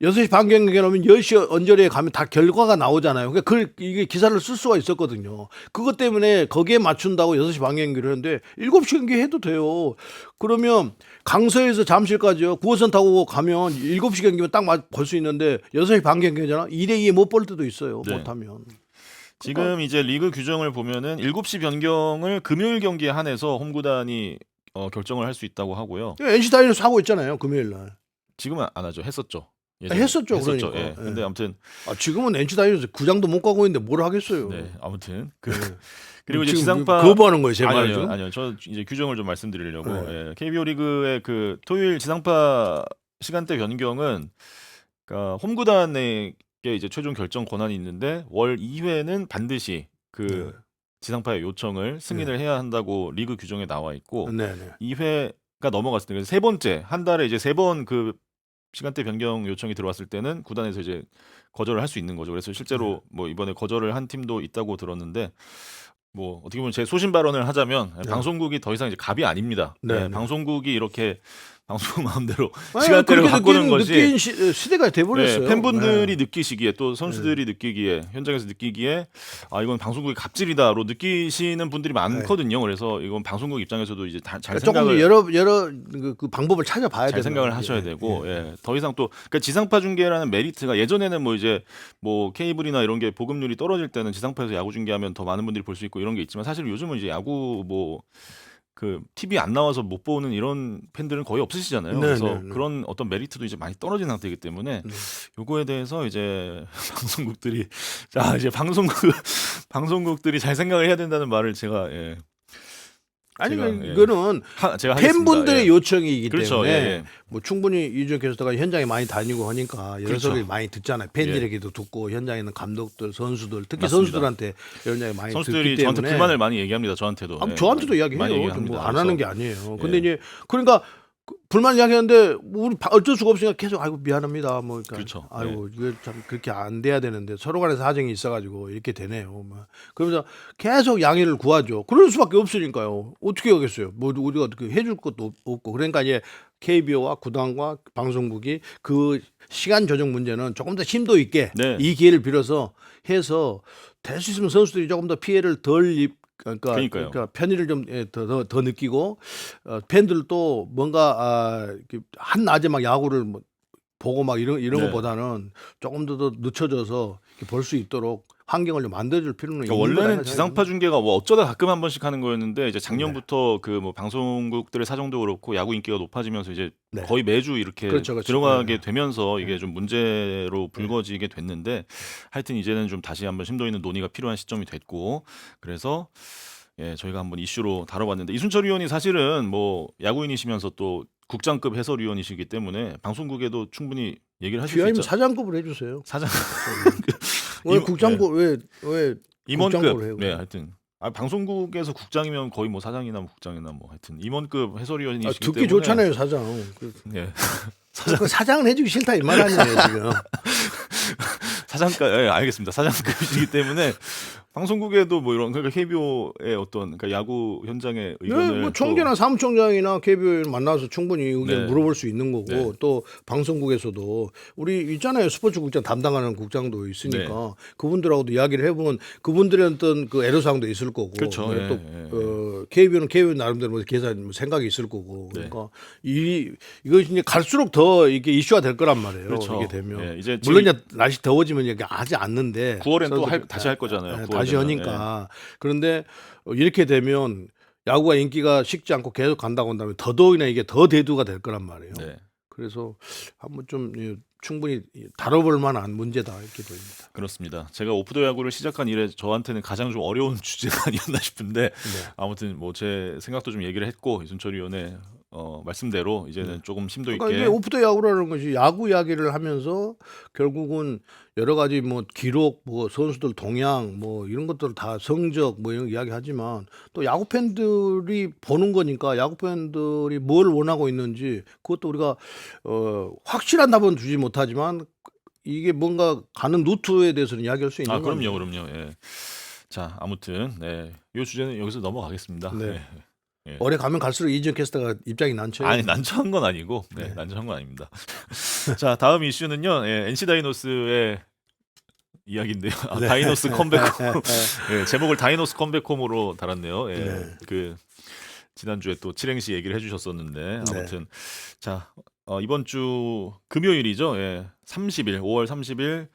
6시 반 경기에 나오면 10시 언저리에 가면 다 결과가 나오잖아요. 그러니까 이게 기사를 쓸 수가 있었거든요. 그것 때문에 거기에 맞춘다고 6시 반 경기를 했는데 7시 경기 해도 돼요. 그러면 강서에서 잠실까지요. 9호선 타고 가면 7시 경기면 딱 볼 수 있는데 6시 반 경기잖아. 2대2에 못 볼 때도 있어요. 네. 못하면. 지금 이제 리그 규정을 보면은 7시 변경을 금요일 경기에 한해서 홈 구단이 결정을 할 수 있다고 하고요. NC 다이노스 하고 있잖아요. 금요일 날. 지금은 안 하죠. 했었죠. 예전에. 했었죠. 그러니까. 예. 근데 아무튼 지금은 NC 다이노스 구장도 못 가고 있는데 뭘 하겠어요. 네, 아무튼 네. 그리고 이제 지금 지상파 거부하는 거예요, 제 말이죠. 아니요. 저 이제 규정을 좀 말씀드리려고. 네. 예. KBO 리그의 그 토요일 지상파 시간대 변경은 그러니까 홈 구단에게 이제 최종 결정 권한이 있는데 월 2회는 반드시 그 네. 지상파의 요청을 승인을 해야 한다고 리그 규정에 나와 있고 네, 네. 2회가 넘어갔을 때 그래서 세 번째 한 달에 이제 3번 그 시간대 변경 요청이 들어왔을 때는 구단에서 이제 거절을 할 수 있는 거죠. 그래서 실제로 뭐 이번에 거절을 한 팀도 있다고 들었는데 뭐 어떻게 보면 제 소신 발언을 하자면 네. 방송국이 더 이상 이제 갑이 아닙니다. 네, 네. 방송국이 이렇게 방송 마음대로 아니, 시간대를 그렇게 바꾸는 것이 느낀 시대가 돼버렸어요. 네, 팬분들이 네. 느끼시기에 또 선수들이 느끼기에 현장에서 느끼기에 이건 방송국의 갑질이다로 느끼시는 분들이 많거든요. 그래서 이건 방송국 입장에서도 이제 잘 조금 생각을 여러 그 방법을 찾아봐야 잘 되는 생각을 거예요. 하셔야 되고 더 이상 또 그러니까 지상파 중계라는 메리트가 예전에는 뭐 이제 뭐 케이블이나 이런 게 보급률이 떨어질 때는 지상파에서 야구 중계하면 더 많은 분들이 볼 수 있고 이런 게 있지만 사실 요즘은 이제 야구 뭐 그 TV 안 나와서 못 보는 이런 팬들은 거의 없으시잖아요. 네, 그래서 네, 네. 그런 어떤 메리트도 이제 많이 떨어진 상태이기 때문에 요거에 대해서 이제 방송국들이 이제 방송국들이 잘 생각을 해야 된다는 말을 제가 아니 제가, 이거는 제가 팬분들의 하겠습니다. 요청이기 그렇죠. 때문에 뭐 충분히 이준혁 캐스터가 현장에 많이 다니고 하니까 여러 그렇죠. 소리를 많이 듣잖아요. 팬들 얘기도 듣고 현장에 있는 감독들, 선수들, 특히 맞습니다. 선수들한테 현장에 많이 선수들이 듣기 때문에 저한테 불만을 많이 얘기합니다. 저한테도. 저한테도 많이 이야기해요. 얘기합니다. 뭐 안 하는 게 그래서 아니에요. 근데 이제 그러니까 불만 이야기하는데 우리 어쩔 수가 없으니까 계속 아이고 미안합니다. 뭐 그러니까 그렇죠. 아이고 이게 참 그렇게 안 돼야 되는데 서로 간에 사정이 있어가지고 이렇게 되네요. 뭐. 그러면서 계속 양해를 구하죠. 그럴 수밖에 없으니까요. 어떻게 하겠어요. 뭐 우리가 어떻게 해줄 것도 없고 그러니까 이제 KBO와 구단과 방송국이 그 시간 조정 문제는 조금 더 심도 있게 네. 이 기회를 빌어서 해서 될 수 있으면 선수들이 조금 더 피해를 그러니까요. 그러니까 편의를 좀 더 느끼고 팬들도 뭔가 한 낮에 막 야구를 뭐 보고 막 이런 네. 것보다는 조금 더 늦춰져서 볼 수 있도록 환경을 좀 만들어줄 필요는 그러니까 있는 거다 원래는 생각해요. 지상파 중계가 뭐 어쩌다 가끔 한 번씩 하는 거였는데 이제 작년부터 그 뭐 방송국들의 사정도 그렇고 야구 인기가 높아지면서 이제 네. 거의 매주 이렇게 그렇죠. 들어가게 네. 되면서 이게 좀 문제로 불거지게 됐는데 하여튼 이제는 좀 다시 한번 심도 있는 논의가 필요한 시점이 됐고 그래서 저희가 한번 이슈로 다뤄봤는데 이순철 의원이 사실은 뭐 야구인이시면서 또 국장급 해설위원이시기 때문에 방송국에도 충분히 얘기를 하실 수 귀하면 있죠. 사장급을 해주세요. 사장 왜 국장급 왜 임원급 국장급을 해요? 네 하여튼 방송국에서 국장이면 거의 뭐 사장이나 뭐 국장이나 뭐 하여튼 임원급 해설위원이시기 듣기 때문에 좋잖아요 사장. 네. 사장은 해주기 싫다 이 말 아니에요 지금. 사장급 알겠습니다. 사장급이시기 때문에 방송국에도 뭐 이런 그러니까 KBO의 어떤 그러니까 야구 현장의 의견을 뭐 총재나 사무총장이나 KBO 만나서 충분히 의견을 네. 물어볼 수 있는 거고 네. 또 방송국에서도 우리 있잖아요 스포츠국장 담당하는 국장도 있으니까 네. 그분들하고도 이야기를 해보면 그분들의 어떤 그 애로사항도 있을 거고 그렇죠. 또 KBO는 KBO 나름대로 뭐 계산 뭐 생각이 있을 거고 네. 그러니까 이거 이제 갈수록 더 이게 이슈가 될 거란 말이에요. 그렇죠. 이게 되면 이제 물론 이제 날씨 더워지면 이게 하지 않는데 9월엔 또 다시 할 거잖아요. 9월 다시 되면. 하니까 그런데 이렇게 되면 야구가 인기가 식지 않고 계속 간다고 한다면 더더욱이나 이게 더 대두가 될 거란 말이에요. 네. 그래서 한번 좀 충분히 다뤄볼 만한 문제다 이렇게 보입니다. 그렇습니다. 제가 오프더 야구를 시작한 이래 저한테는 가장 좀 어려운 주제가 아니었나 싶은데 네. 아무튼 뭐 제 생각도 좀 얘기를 했고 이순철 의원의 말씀대로 이제는 조금 심도 있게 그러니까 이게 오프더 야구라는 것이 야구 이야기를 하면서 결국은 여러 가지 뭐 기록, 뭐 선수들 동향, 뭐 이런 것들 다 성적 뭐 이런 이야기하지만 또 야구 팬들이 보는 거니까 야구 팬들이 뭘 원하고 있는지 그것도 우리가 확실한 답은 주지 못하지만 이게 뭔가 가는 루트에 대해서는 이야기할 수 있는 아, 거죠. 그럼요. 예. 자, 아무튼 네. 이 주제는 여기서 넘어가겠습니다. 네. 예. 오래 가면 갈수록 이준 캐스터가 입장이 난처해요. 아니, 난처한 건 아니고, 네, 네. 난처한 건 아닙니다. 자, 다음 이슈는요, 예, NC 다이노스의 이야기인데요. 아, 네. 다이노스 컴백홈. 예, 제목을 다이노스 컴백홈으로 달았네요. 예, 네. 그 지난주에 또 7행시 얘기를 해주셨었는데 아무튼 자, 이번 주 금요일이죠. 예, 30일, 5월 30일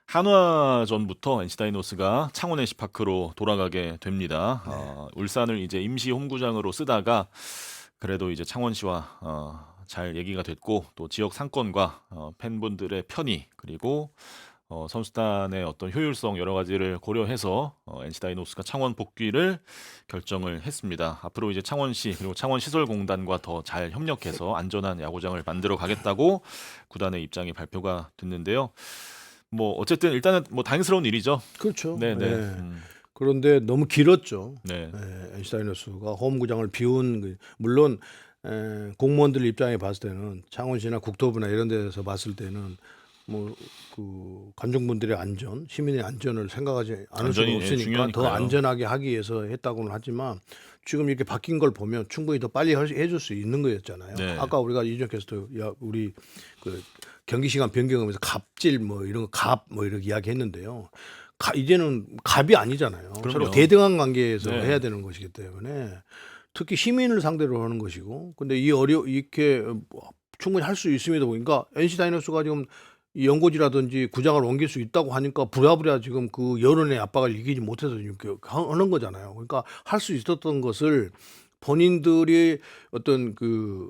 한화전부터 NC 다이노스가 창원 NC파크로 돌아가게 됩니다. 울산을 이제 임시 홈구장으로 쓰다가 그래도 이제 창원시와 잘 얘기가 됐고 또 지역 상권과 팬분들의 편의 그리고 선수단의 어떤 효율성 여러 가지를 고려해서 NC 다이노스가 창원 복귀를 결정을 했습니다. 앞으로 이제 창원시 그리고 창원시설공단과 더 잘 협력해서 안전한 야구장을 만들어 가겠다고 구단의 입장이 발표가 됐는데요. 뭐 어쨌든 일단은 뭐 다행스러운 일이죠. 그렇죠. 네네. 네. 그런데 너무 길었죠. 네. NC 다이노스가 홈구장을 비운 물론 공무원들 입장에 봤을 때는 창원시나 국토부나 이런 데서 봤을 때는 뭐 그 관중분들의 안전, 시민의 안전을 생각하지 않을 수가 안전이, 없으니까 더 중요하니까요. 안전하게 하기 위해서 했다고는 하지만 지금 이렇게 바뀐 걸 보면 충분히 더 빨리 해줄 수 있는 거였잖아요. 네. 아까 우리가 이준 캐스터 우리 그 경기 시간 변경하면서 갑질 뭐 이런 거 갑 뭐 이렇게 이야기했는데요. 이제는 갑이 아니잖아요. 그럼요. 서로 대등한 관계에서 네. 해야 되는 것이기 때문에 특히 시민을 상대로 하는 것이고 근데 이렇게 충분히 할 수 있음에도 보니까 NC 다이노스가 지금 이 연고지라든지 구장을 옮길 수 있다고 하니까 부랴부랴 지금 그 여론의 압박을 이기지 못해서 지금 하는 거잖아요. 그러니까 할 수 있었던 것을 본인들이 어떤 그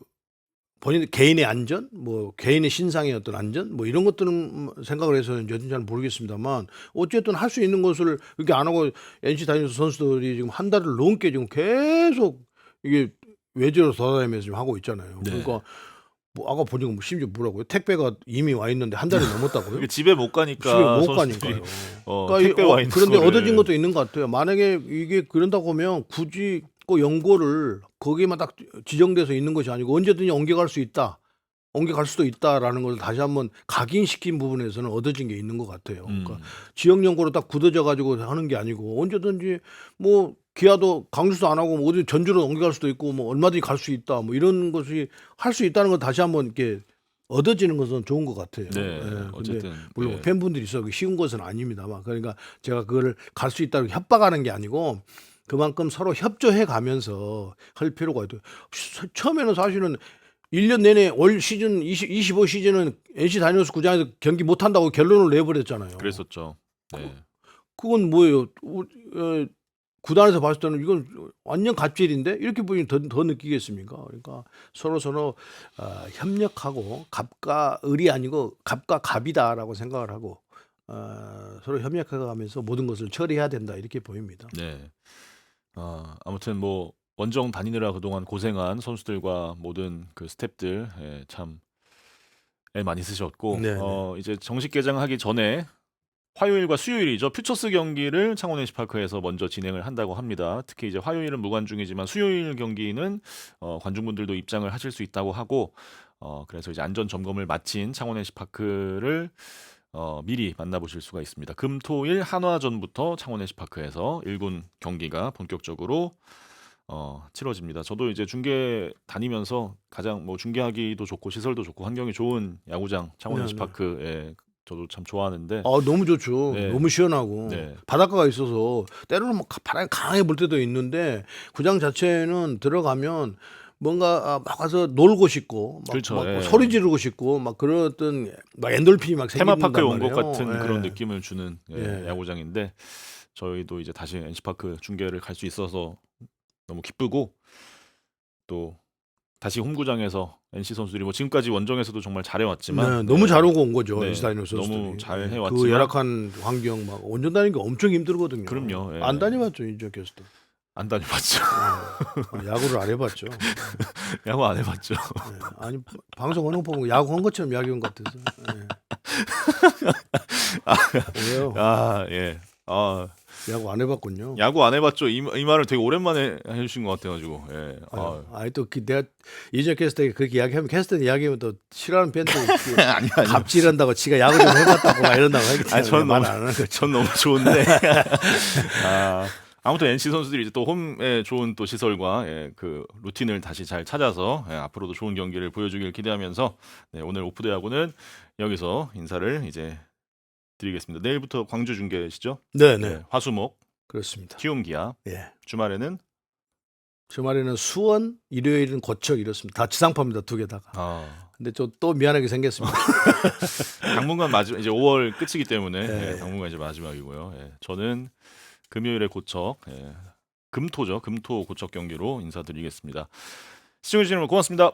본인 개인의 안전, 뭐 개인의 신상의 어떤 안전, 뭐 이런 것들은 생각을 해서 여전히 잘 모르겠습니다만 어쨌든 할 수 있는 것을 이렇게 안 하고 NC 다이노스 선수들이 지금 한 달을 넘게 지금 계속 이게 외지로 돌아다니면서 지금 하고 있잖아요. 네. 그러니까 뭐 아까 보니까 뭐 심지어 뭐라고요? 택배가 이미 와 있는데 한 달이 넘었다고요? 이게 집에 못 가니까 집에 못 선수들이, 가니까요. 택배 와 있는 그런데 거를. 얻어진 것도 있는 것 같아요. 만약에 이게 그런다고 하면 굳이 그 연고를 거기에만 딱 지정돼서 있는 것이 아니고 언제든지 옮겨갈 수 있다. 옮겨갈 수도 있다라는 것을 다시 한번 각인시킨 부분에서는 얻어진 게 있는 것 같아요. 그러니까 지역 연고로 딱 굳어져 가지고 하는 게 아니고 언제든지 뭐 기아도 강주도 안 하고 뭐 어디 전주로 옮겨갈 수도 있고 뭐 얼마든지 갈 수 있다. 뭐 이런 것이 할 수 있다는 걸 다시 한번 이렇게 얻어지는 것은 좋은 것 같아요. 네. 근데 어쨌든 물론 예. 팬분들이 있어 쉬운 것은 아닙니다만 그러니까 제가 그걸 갈 수 있다고 협박하는 게 아니고 그만큼 서로 협조해 가면서 할 필요가 있다. 처음에는 사실은 1년 내내 올 시즌 25 시즌은 NC 다이노스 구장에서 경기 못 한다고 결론을 내버렸잖아요. 그랬었죠. 네. 그건 뭐예요? 구단에서 봤을 때는 이건 완전 갑질인데 이렇게 보면 더 느끼겠습니까? 그러니까 서로 협력하고 갑과 을이 아니고 갑과 갑이다라고 생각을 하고 서로 협력해가면서 모든 것을 처리해야 된다 이렇게 보입니다. 네. 아무튼 뭐 원정 다니느라 그동안 고생한 선수들과 모든 그 스태프들 참 많이 쓰셨고 네, 이제 정식 개장하기 전에 화요일과 수요일이죠. 퓨처스 경기를 창원 NC파크에서 먼저 진행을 한다고 합니다. 특히 이제 화요일은 무관중이지만 수요일 경기는 관중분들도 입장을 하실 수 있다고 하고 그래서 이제 안전 점검을 마친 창원 NC파크를 미리 만나보실 수가 있습니다. 금, 토, 일 한화전부터 창원 NC파크에서 1군 경기가 본격적으로 치러집니다. 저도 이제 중계 다니면서 가장 뭐 중계하기도 좋고 시설도 좋고 환경이 좋은 야구장 창원 네, NC파크 저도 참 좋아하는데 너무 좋죠. 네. 너무 시원하고 네. 바닷가가 있어서 때로는 뭐 바람이 강하게 불 때도 있는데 구장 자체는 들어가면 뭔가 막 가서 놀고 싶고 막, 그렇죠. 막 예. 소리 지르고 싶고 막 그런 어떤 막 엔돌핀이 막 생긴단 테마파크에 온 것 말이에요. 같은 예. 그런 느낌을 주는 예. 야구장인데 저희도 이제 다시 NC파크 중계를 갈 수 있어서 너무 기쁘고 또 다시 홈구장에서 NC 선수들이 뭐 지금까지 원정에서도 정말 잘해왔지만 너무 잘 오고 온 거죠. 네. NC 다이노스 선수들이. 너무 잘 예. 해왔지만 그 열악한 환경 막 원정 다니는 게 엄청 힘들거든요. 그럼요. 예. 안 다녀봤죠 이저 캐스터. 안 다녀봤죠. 야구를 안 해봤죠. 야구 안 해봤죠. 예. 아니 방송 하는 거 보면 야구 한 것처럼 야구한 것 같아서. 예. 왜요? 예. 야구 안 해봤군요. 야구 안 해봤죠. 이 말을 되게 오랜만에 해주신 것 같아가지고. 예. 아니 또 내가 이전 캐스터에 그렇게 이야기하면 캐스터 이야기하면 또 싫어하는 팬들 아니 갑질한다고 지가 야구 좀 해봤다고 막 이런다고 하기 때문에 전 너무 말안 하는 거죠. 전 너무 좋은데. 아무튼 NC 선수들이 이제 또 홈에 좋은 또 시설과 그 루틴을 다시 잘 찾아서 앞으로도 좋은 경기를 보여주길 기대하면서 네, 오늘 오프대 야구는 여기서 인사를 이제 드리겠습니다. 내일부터 광주 중계시죠? 네네 화수목, 그렇습니다. 키움 기아, 예. 주말에는 주말에는 수원, 일요일은 고척 이렇습니다. 다 지상파입니다. 두 개 다가. 근데 또 미안하게 생겼습니다. 당분간 마지막 이제 5월 끝이기 때문에 네. 당분간 이제 마지막이고요. 저는 금요일에 고척, 금토죠. 금토 고척 경기로 인사드리겠습니다. 시청해주신 여러분 고맙습니다.